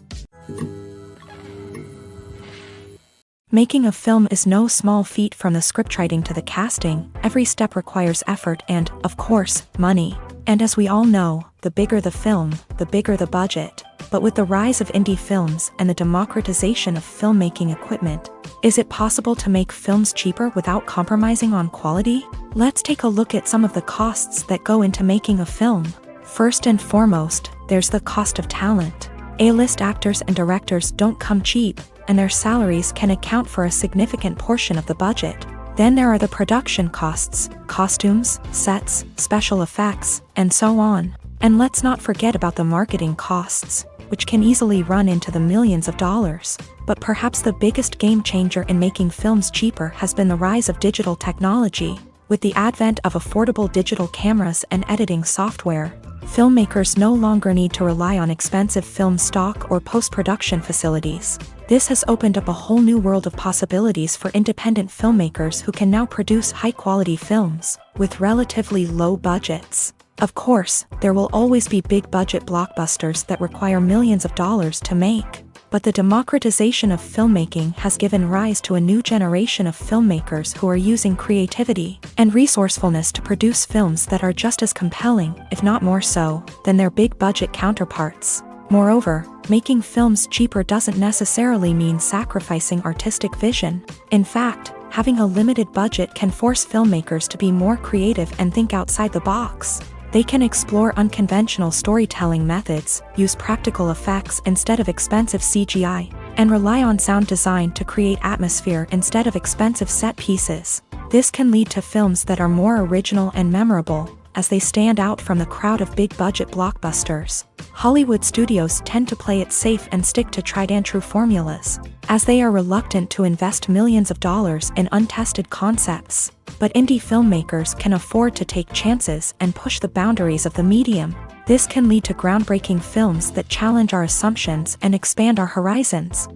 Making a film is no small feat. From the scriptwriting to the casting, every step requires effort and, of course, money. And as we all know, the bigger the film, the bigger the budget. But with the rise of indie films and the democratization of filmmaking equipment, is it possible to make films cheaper without compromising on quality? Let's take a look at some of the costs that go into making a film. First and foremost, there's the cost of talent. A-list actors and directors don't come cheap, and their salaries can account for a significant portion of the budget. Then there are the production costs, costumes, sets, special effects, and so on. And let's not forget about the marketing costs, which can easily run into the millions of dollars. But perhaps the biggest game changer in making films cheaper has been the rise of digital technology. With the advent of affordable digital cameras and editing software, filmmakers no longer need to rely on expensive film stock or post-production facilities. This has opened up a whole new world of possibilities for independent filmmakers who can now produce high-quality films with relatively low budgets. Of course, there will always be big-budget blockbusters that require millions of dollars to make. But the democratization of filmmaking has given rise to a new generation of filmmakers who are using creativity and resourcefulness to produce films that are just as compelling, if not more so, than their big-budget counterparts. Moreover, Making films cheaper doesn't necessarily mean sacrificing artistic vision. In fact, having a limited budget can force filmmakers to be more creative and think outside the box. They can explore unconventional storytelling methods, use practical effects instead of expensive CGI, and rely on sound design to create atmosphere instead of expensive set pieces. This can lead to films that are more original and memorable, as they stand out from the crowd of big-budget blockbusters. Hollywood studios tend to play it safe and stick to tried-and-true formulas, as they are reluctant to invest millions of dollars in untested concepts. But indie filmmakers can afford to take chances and push the boundaries of the medium. This can lead to groundbreaking films that challenge our assumptions and expand our horizons.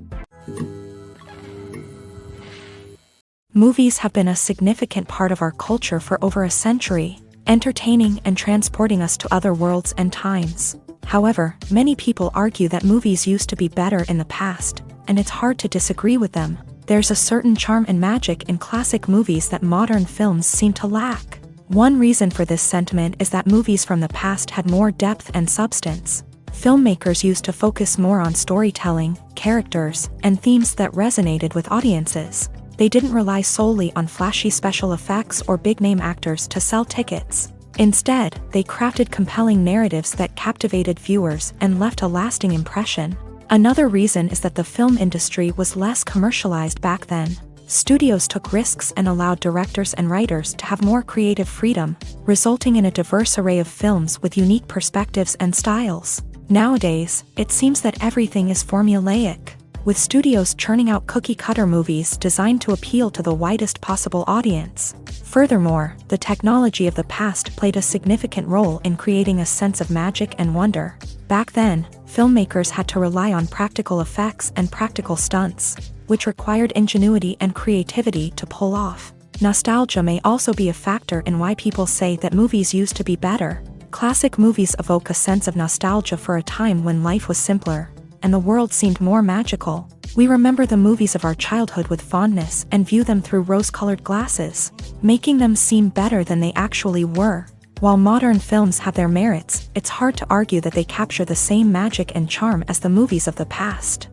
Movies have been a significant part of our culture for over a century, entertaining and transporting us to other worlds and times. However, many people argue that movies used to be better in the past, and it's hard to disagree with them. There's a certain charm and magic in classic movies that modern films seem to lack. One reason for this sentiment is that movies from the past had more depth and substance. Filmmakers used to focus more on storytelling, characters, and themes that resonated with audiences. They didn't rely solely on flashy special effects or big-name actors to sell tickets. Instead, they crafted compelling narratives that captivated viewers and left a lasting impression. Another reason is that the film industry was less commercialized back then. Studios took risks and allowed directors and writers to have more creative freedom, resulting in a diverse array of films with unique perspectives and styles. Nowadays, it seems that everything is formulaic, with studios churning out cookie-cutter movies designed to appeal to the widest possible audience. Furthermore, the technology of the past played a significant role in creating a sense of magic and wonder. Back then, filmmakers had to rely on practical effects and practical stunts, which required ingenuity and creativity to pull off. Nostalgia may also be a factor in why people say that movies used to be better. Classic movies evoke a sense of nostalgia for a time when life was simpler, and the world seemed more magical. We remember the movies of our childhood with fondness and view them through rose-colored glasses, making them seem better than they actually were. While modern films have their merits, it's hard to argue that they capture the same magic and charm as the movies of the past.